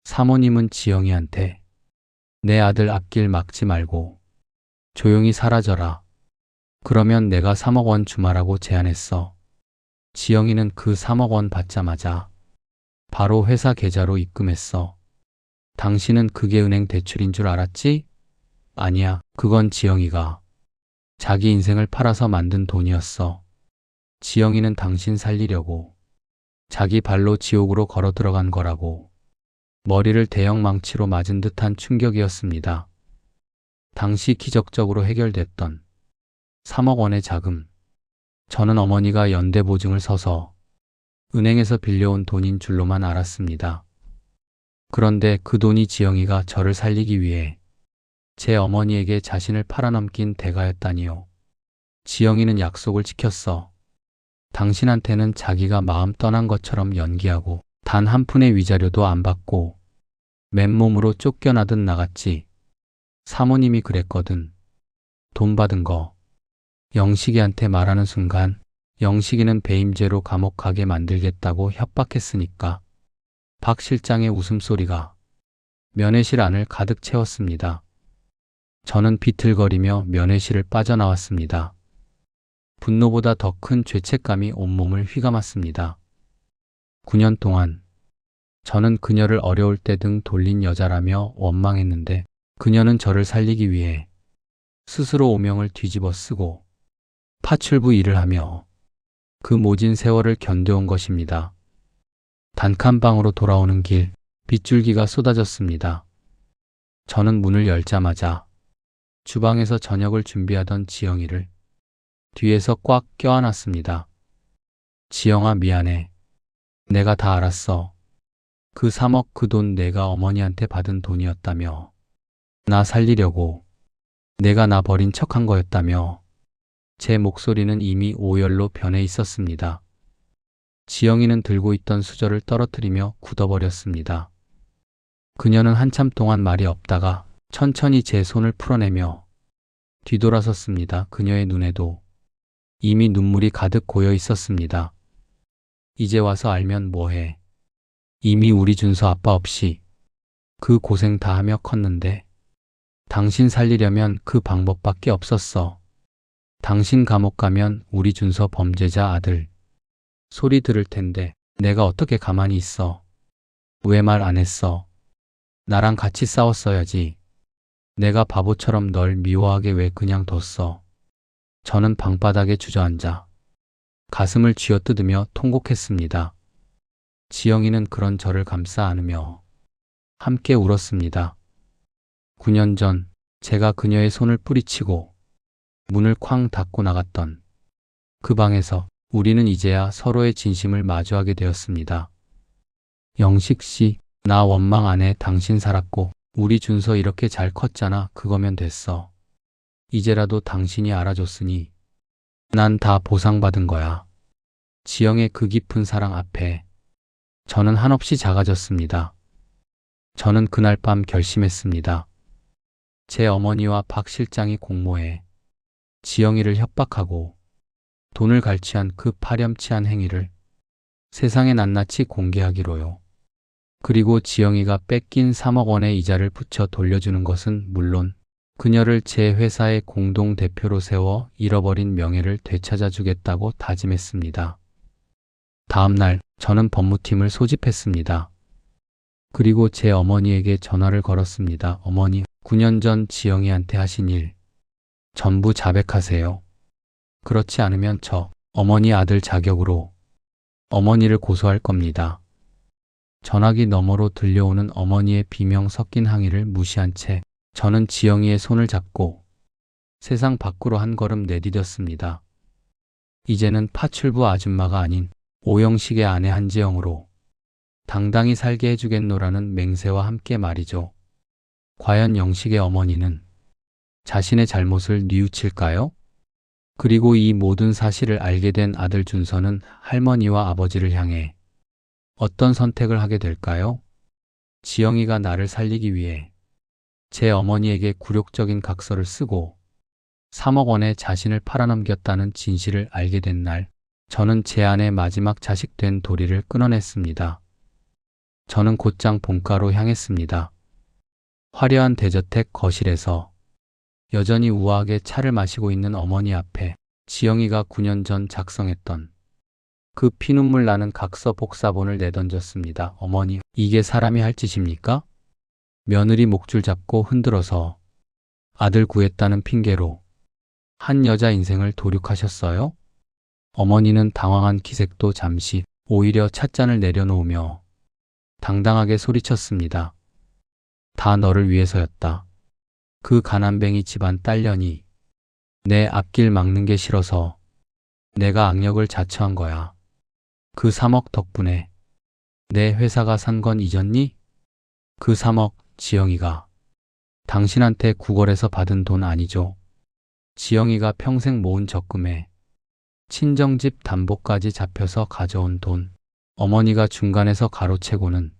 사모님은 지영이한테 내 아들 앞길 막지 말고 조용히 사라져라. 그러면 내가 3억 원 주마라고 제안했어. 지영이는 그 3억 원 받자마자 바로 회사 계좌로 입금했어. 당신은 그게 은행 대출인 줄 알았지? 아니야, 그건 지영이가 자기 인생을 팔아서 만든 돈이었어. 지영이는 당신 살리려고 자기 발로 지옥으로 걸어 들어간 거라고. 머리를 대형 망치로 맞은 듯한 충격이었습니다. 당시 기적적으로 해결됐던 3억 원의 자금. 저는 어머니가 연대보증을 서서 은행에서 빌려온 돈인 줄로만 알았습니다. 그런데 그 돈이 지영이가 저를 살리기 위해 제 어머니에게 자신을 팔아넘긴 대가였다니요. 지영이는 약속을 지켰어. 당신한테는 자기가 마음 떠난 것처럼 연기하고 단 한 푼의 위자료도 안 받고 맨몸으로 쫓겨나듯 나갔지. 사모님이 그랬거든. 돈 받은 거 영식이한테 말하는 순간 영식이는 배임죄로 감옥 가게 만들겠다고 협박했으니까. 박 실장의 웃음소리가 면회실 안을 가득 채웠습니다. 저는 비틀거리며 면회실을 빠져나왔습니다. 분노보다 더 큰 죄책감이 온몸을 휘감았습니다. 9년 동안 저는 그녀를 어려울 때 등 돌린 여자라며 원망했는데 그녀는 저를 살리기 위해 스스로 오명을 뒤집어 쓰고 파출부 일을 하며 그 모진 세월을 견뎌온 것입니다. 단칸방으로 돌아오는 길, 빗줄기가 쏟아졌습니다. 저는 문을 열자마자 주방에서 저녁을 준비하던 지영이를 뒤에서 꽉 껴안았습니다. 지영아, 미안해. 내가 다 알았어. 그 3억 그 돈 내가 어머니한테 받은 돈이었다며. 나 살리려고. 내가 나 버린 척한 거였다며. 제 목소리는 이미 오열로 변해 있었습니다. 지영이는 들고 있던 수저를 떨어뜨리며 굳어버렸습니다. 그녀는 한참 동안 말이 없다가 천천히 제 손을 풀어내며 뒤돌아섰습니다. 그녀의 눈에도 이미 눈물이 가득 고여 있었습니다. 이제 와서 알면 뭐해. 이미 우리 준서 아빠 없이 그 고생 다 하며 컸는데 당신 살리려면 그 방법밖에 없었어. 당신 감옥 가면 우리 준서 범죄자 아들 소리 들을 텐데 내가 어떻게 가만히 있어. 왜 말 안 했어. 나랑 같이 싸웠어야지. 내가 바보처럼 널 미워하게 왜 그냥 뒀어. 저는 방바닥에 주저앉아 가슴을 쥐어뜯으며 통곡했습니다. 지영이는 그런 저를 감싸 안으며 함께 울었습니다. 9년 전 제가 그녀의 손을 뿌리치고 문을 쾅 닫고 나갔던 그 방에서 우리는 이제야 서로의 진심을 마주하게 되었습니다. 영식 씨, 나 원망 안 해. 당신 살았고 우리 준서 이렇게 잘 컸잖아. 그거면 됐어. 이제라도 당신이 알아줬으니 난 다 보상받은 거야. 지영의 그 깊은 사랑 앞에 저는 한없이 작아졌습니다. 저는 그날 밤 결심했습니다. 제 어머니와 박 실장이 공모해 지영이를 협박하고 돈을 갈취한 그 파렴치한 행위를 세상에 낱낱이 공개하기로요. 그리고 지영이가 뺏긴 3억 원의 이자를 붙여 돌려주는 것은 물론 그녀를 제 회사의 공동대표로 세워 잃어버린 명예를 되찾아주겠다고 다짐했습니다. 다음 날 저는 법무팀을 소집했습니다. 그리고 제 어머니에게 전화를 걸었습니다. 어머니, 9년 전 지영이한테 하신 일 전부 자백하세요. 그렇지 않으면 저 어머니 아들 자격으로 어머니를 고소할 겁니다. 전화기 너머로 들려오는 어머니의 비명 섞인 항의를 무시한 채 저는 지영이의 손을 잡고 세상 밖으로 한 걸음 내디뎠습니다. 이제는 파출부 아줌마가 아닌 오영식의 아내 한지영으로 당당히 살게 해주겠노라는 맹세와 함께 말이죠. 과연 영식의 어머니는 자신의 잘못을 뉘우칠까요? 그리고 이 모든 사실을 알게 된 아들 준서는 할머니와 아버지를 향해 어떤 선택을 하게 될까요? 지영이가 나를 살리기 위해 제 어머니에게 굴욕적인 각서를 쓰고 3억 원의 자신을 팔아넘겼다는 진실을 알게 된 날, 저는 제 아내 마지막 자식 된 도리를 끊어냈습니다. 저는 곧장 본가로 향했습니다. 화려한 대저택 거실에서 여전히 우아하게 차를 마시고 있는 어머니 앞에 지영이가 9년 전 작성했던 그 피눈물 나는 각서 복사본을 내던졌습니다. 어머니, 이게 사람이 할 짓입니까? 며느리 목줄 잡고 흔들어서 아들 구했다는 핑계로 한 여자 인생을 도륙하셨어요? 어머니는 당황한 기색도 잠시 오히려 찻잔을 내려놓으며 당당하게 소리쳤습니다. 다 너를 위해서였다. 그 가난뱅이 집안 딸년이 내 앞길 막는 게 싫어서 내가 악력을 자처한 거야. 그 3억 덕분에 내 회사가 산 건 잊었니? 그 3억 지영이가 당신한테 구걸해서 받은 돈 아니죠. 지영이가 평생 모은 적금에 친정집 담보까지 잡혀서 가져온 돈. 어머니가 중간에서 가로채고는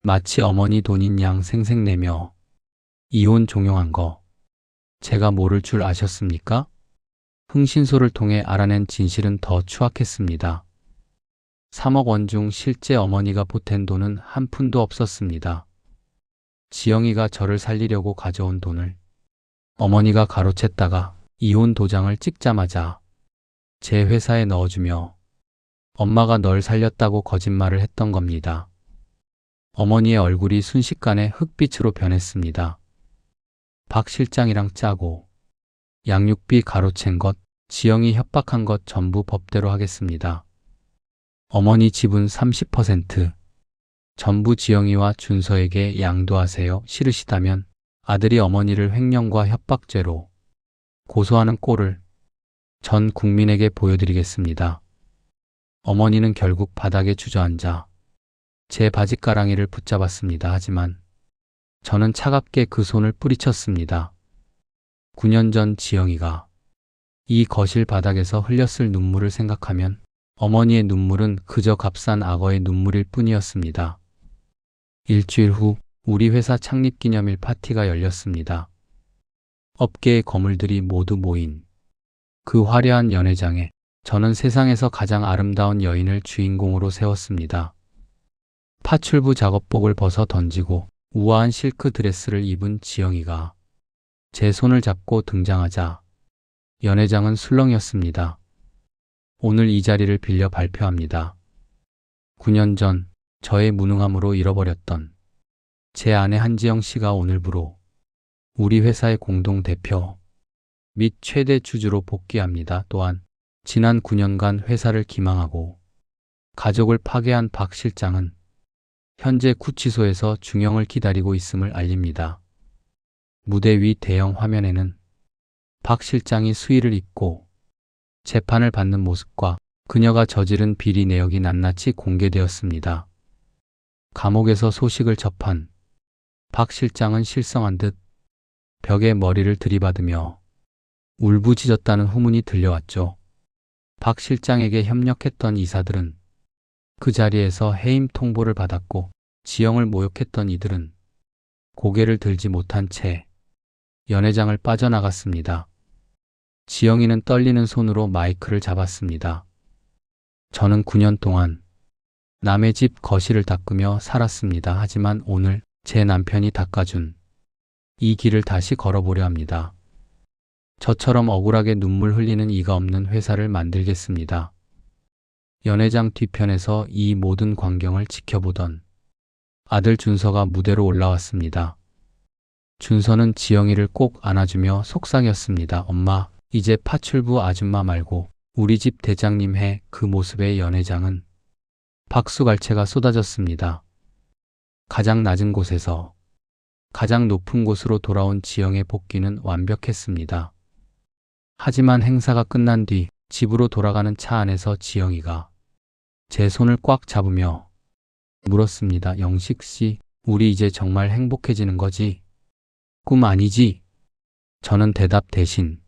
마치 어머니 돈인 양 생색내며 이혼 종용한 거 제가 모를 줄 아셨습니까? 흥신소를 통해 알아낸 진실은 더 추악했습니다. 3억 원 중 실제 어머니가 보탠 돈은 한 푼도 없었습니다. 지영이가 저를 살리려고 가져온 돈을 어머니가 가로챘다가 이혼 도장을 찍자마자 제 회사에 넣어주며 엄마가 널 살렸다고 거짓말을 했던 겁니다. 어머니의 얼굴이 순식간에 흑빛으로 변했습니다. 박 실장이랑 짜고 양육비 가로챈 것, 지영이 협박한 것 전부 법대로 하겠습니다. 어머니 지분 30% 전부 지영이와 준서에게 양도하세요. 싫으시다면 아들이 어머니를 횡령과 협박죄로 고소하는 꼴을 전 국민에게 보여드리겠습니다. 어머니는 결국 바닥에 주저앉아 제 바짓가랑이를 붙잡았습니다. 하지만 저는 차갑게 그 손을 뿌리쳤습니다. 9년 전 지영이가 이 거실 바닥에서 흘렸을 눈물을 생각하면 어머니의 눈물은 그저 값싼 악어의 눈물일 뿐이었습니다. 일주일 후 우리 회사 창립기념일 파티가 열렸습니다. 업계의 거물들이 모두 모인 그 화려한 연회장에 저는 세상에서 가장 아름다운 여인을 주인공으로 세웠습니다. 파출부 작업복을 벗어 던지고 우아한 실크 드레스를 입은 지영이가 제 손을 잡고 등장하자 연회장은 술렁이었습니다. 오늘 이 자리를 빌려 발표합니다. 9년 전 저의 무능함으로 잃어버렸던 제 아내 한지영 씨가 오늘부로 우리 회사의 공동대표 및 최대 주주로 복귀합니다. 또한 지난 9년간 회사를 기망하고 가족을 파괴한 박 실장은 현재 구치소에서 중형을 기다리고 있음을 알립니다. 무대 위 대형 화면에는 박 실장이 수의를 입고 재판을 받는 모습과 그녀가 저지른 비리 내역이 낱낱이 공개되었습니다. 감옥에서 소식을 접한 박 실장은 실성한 듯 벽에 머리를 들이받으며 울부짖었다는 후문이 들려왔죠. 박 실장에게 협력했던 이사들은 그 자리에서 해임 통보를 받았고 지영을 모욕했던 이들은 고개를 들지 못한 채 연회장을 빠져나갔습니다. 지영이는 떨리는 손으로 마이크를 잡았습니다. 저는 9년 동안 남의 집 거실을 닦으며 살았습니다. 하지만 오늘 제 남편이 닦아준 이 길을 다시 걸어보려 합니다. 저처럼 억울하게 눈물 흘리는 이가 없는 회사를 만들겠습니다. 연회장 뒤편에서 이 모든 광경을 지켜보던 아들 준서가 무대로 올라왔습니다. 준서는 지영이를 꼭 안아주며 속삭였습니다. 엄마, 이제 파출부 아줌마 말고 우리 집 대장님 해. 그 모습에 연회장은 박수갈채가 쏟아졌습니다. 가장 낮은 곳에서 가장 높은 곳으로 돌아온 지영의 복귀는 완벽했습니다. 하지만 행사가 끝난 뒤 집으로 돌아가는 차 안에서 지영이가 제 손을 꽉 잡으며 물었습니다. 영식 씨, 우리 이제 정말 행복해지는 거지? 꿈 아니지? 저는 대답 대신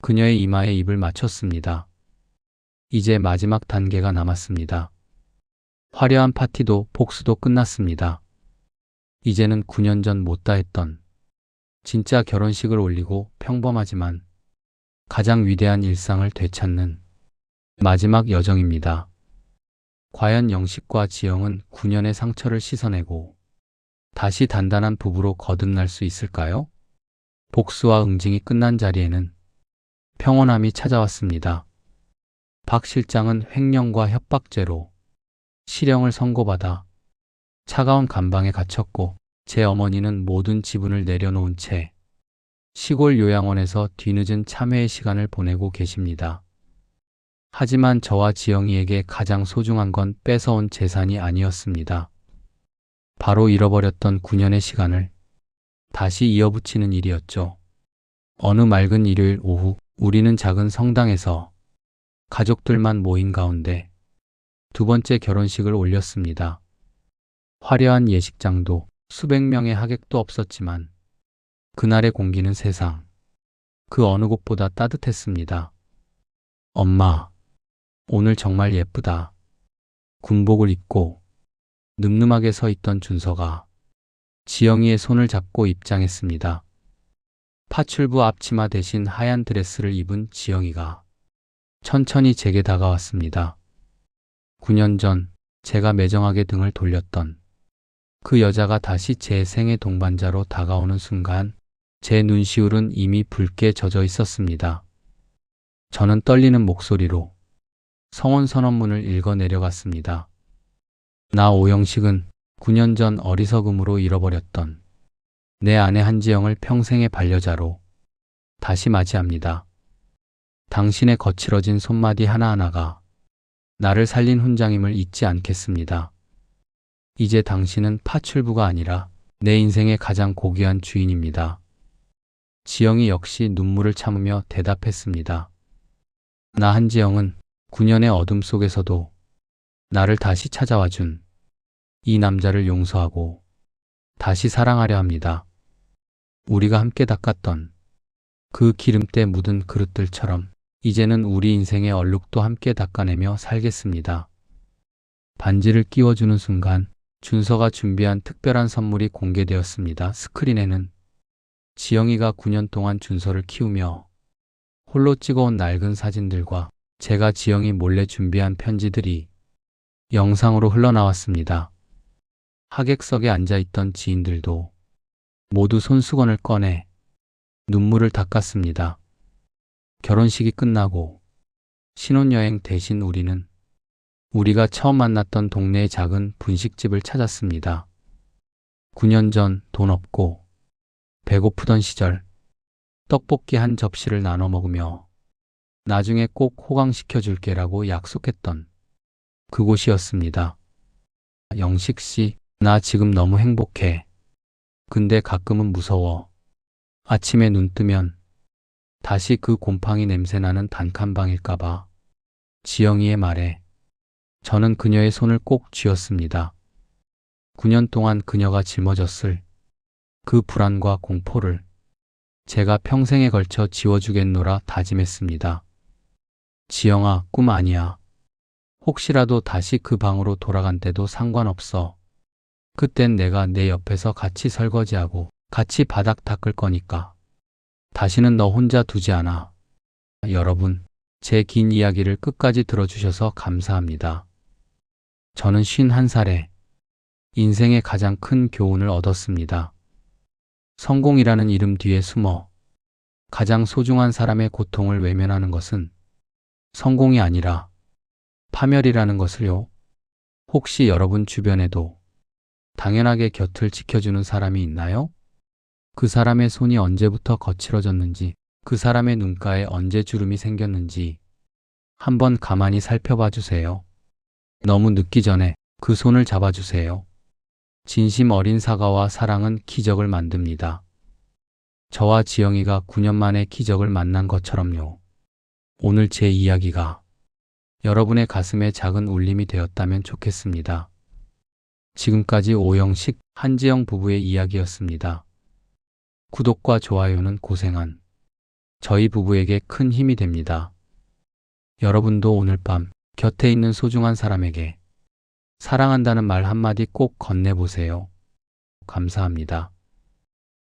그녀의 이마에 입을 맞췄습니다. 이제 마지막 단계가 남았습니다. 화려한 파티도 복수도 끝났습니다. 이제는 9년 전 못다 했던 진짜 결혼식을 올리고 평범하지만 가장 위대한 일상을 되찾는 마지막 여정입니다. 과연 영식과 지영은 9년의 상처를 씻어내고 다시 단단한 부부로 거듭날 수 있을까요? 복수와 응징이 끝난 자리에는 평온함이 찾아왔습니다. 박 실장은 횡령과 협박죄로 실형을 선고받아 차가운 감방에 갇혔고 제 어머니는 모든 지분을 내려놓은 채 시골 요양원에서 뒤늦은 참회의 시간을 보내고 계십니다. 하지만 저와 지영이에게 가장 소중한 건 뺏어온 재산이 아니었습니다. 바로 잃어버렸던 9년의 시간을 다시 이어붙이는 일이었죠. 어느 맑은 일요일 오후 우리는 작은 성당에서 가족들만 모인 가운데 두 번째 결혼식을 올렸습니다. 화려한 예식장도 수백 명의 하객도 없었지만 그날의 공기는 세상 그 어느 곳보다 따뜻했습니다. 엄마, 오늘 정말 예쁘다. 군복을 입고 늠름하게 서 있던 준서가 지영이의 손을 잡고 입장했습니다. 파출부 앞치마 대신 하얀 드레스를 입은 지영이가 천천히 제게 다가왔습니다. 9년 전 제가 매정하게 등을 돌렸던 그 여자가 다시 제 생의 동반자로 다가오는 순간 제 눈시울은 이미 붉게 젖어 있었습니다. 저는 떨리는 목소리로 성혼 선언문을 읽어 내려갔습니다. 나 오영식은 9년 전 어리석음으로 잃어버렸던 내 아내 한지영을 평생의 반려자로 다시 맞이합니다. 당신의 거칠어진 손마디 하나하나가 나를 살린 훈장임을 잊지 않겠습니다. 이제 당신은 파출부가 아니라 내 인생의 가장 고귀한 주인입니다. 지영이 역시 눈물을 참으며 대답했습니다. 나 한지영은 9년의 어둠 속에서도 나를 다시 찾아와 준 이 남자를 용서하고 다시 사랑하려 합니다. 우리가 함께 닦았던 그 기름때 묻은 그릇들처럼 이제는 우리 인생의 얼룩도 함께 닦아내며 살겠습니다. 반지를 끼워주는 순간 준서가 준비한 특별한 선물이 공개되었습니다. 스크린에는 지영이가 9년 동안 준서를 키우며 홀로 찍어온 낡은 사진들과 제가 지영이 몰래 준비한 편지들이 영상으로 흘러나왔습니다. 하객석에 앉아있던 지인들도 모두 손수건을 꺼내 눈물을 닦았습니다. 결혼식이 끝나고 신혼여행 대신 우리는 우리가 처음 만났던 동네의 작은 분식집을 찾았습니다. 9년 전 돈 없고 배고프던 시절 떡볶이 한 접시를 나눠 먹으며 나중에 꼭 호강시켜줄게라고 약속했던 그곳이었습니다. 영식 씨, 나 지금 너무 행복해. 근데 가끔은 무서워. 아침에 눈 뜨면 다시 그 곰팡이 냄새나는 단칸방일까봐. 지영이의 말에 저는 그녀의 손을 꼭 쥐었습니다. 9년 동안 그녀가 짊어졌을 그 불안과 공포를 제가 평생에 걸쳐 지워주겠노라 다짐했습니다. 지영아, 꿈 아니야. 혹시라도 다시 그 방으로 돌아간 때도 상관없어. 그땐 내가 내 옆에서 같이 설거지하고 같이 바닥 닦을 거니까. 다시는 너 혼자 두지 않아. 여러분, 제 긴 이야기를 끝까지 들어주셔서 감사합니다. 저는 51살에 인생의 가장 큰 교훈을 얻었습니다. 성공이라는 이름 뒤에 숨어 가장 소중한 사람의 고통을 외면하는 것은 성공이 아니라 파멸이라는 것을요. 혹시 여러분 주변에도 당연하게 곁을 지켜주는 사람이 있나요? 그 사람의 손이 언제부터 거칠어졌는지, 그 사람의 눈가에 언제 주름이 생겼는지 한번 가만히 살펴봐 주세요. 너무 늦기 전에 그 손을 잡아주세요. 진심 어린 사과와 사랑은 기적을 만듭니다. 저와 지영이가 9년 만에 기적을 만난 것처럼요. 오늘 제 이야기가 여러분의 가슴에 작은 울림이 되었다면 좋겠습니다. 지금까지 오영식, 한지영 부부의 이야기였습니다. 구독과 좋아요는 고생한 저희 부부에게 큰 힘이 됩니다. 여러분도 오늘 밤 곁에 있는 소중한 사람에게 사랑한다는 말 한마디 꼭 건네보세요. 감사합니다.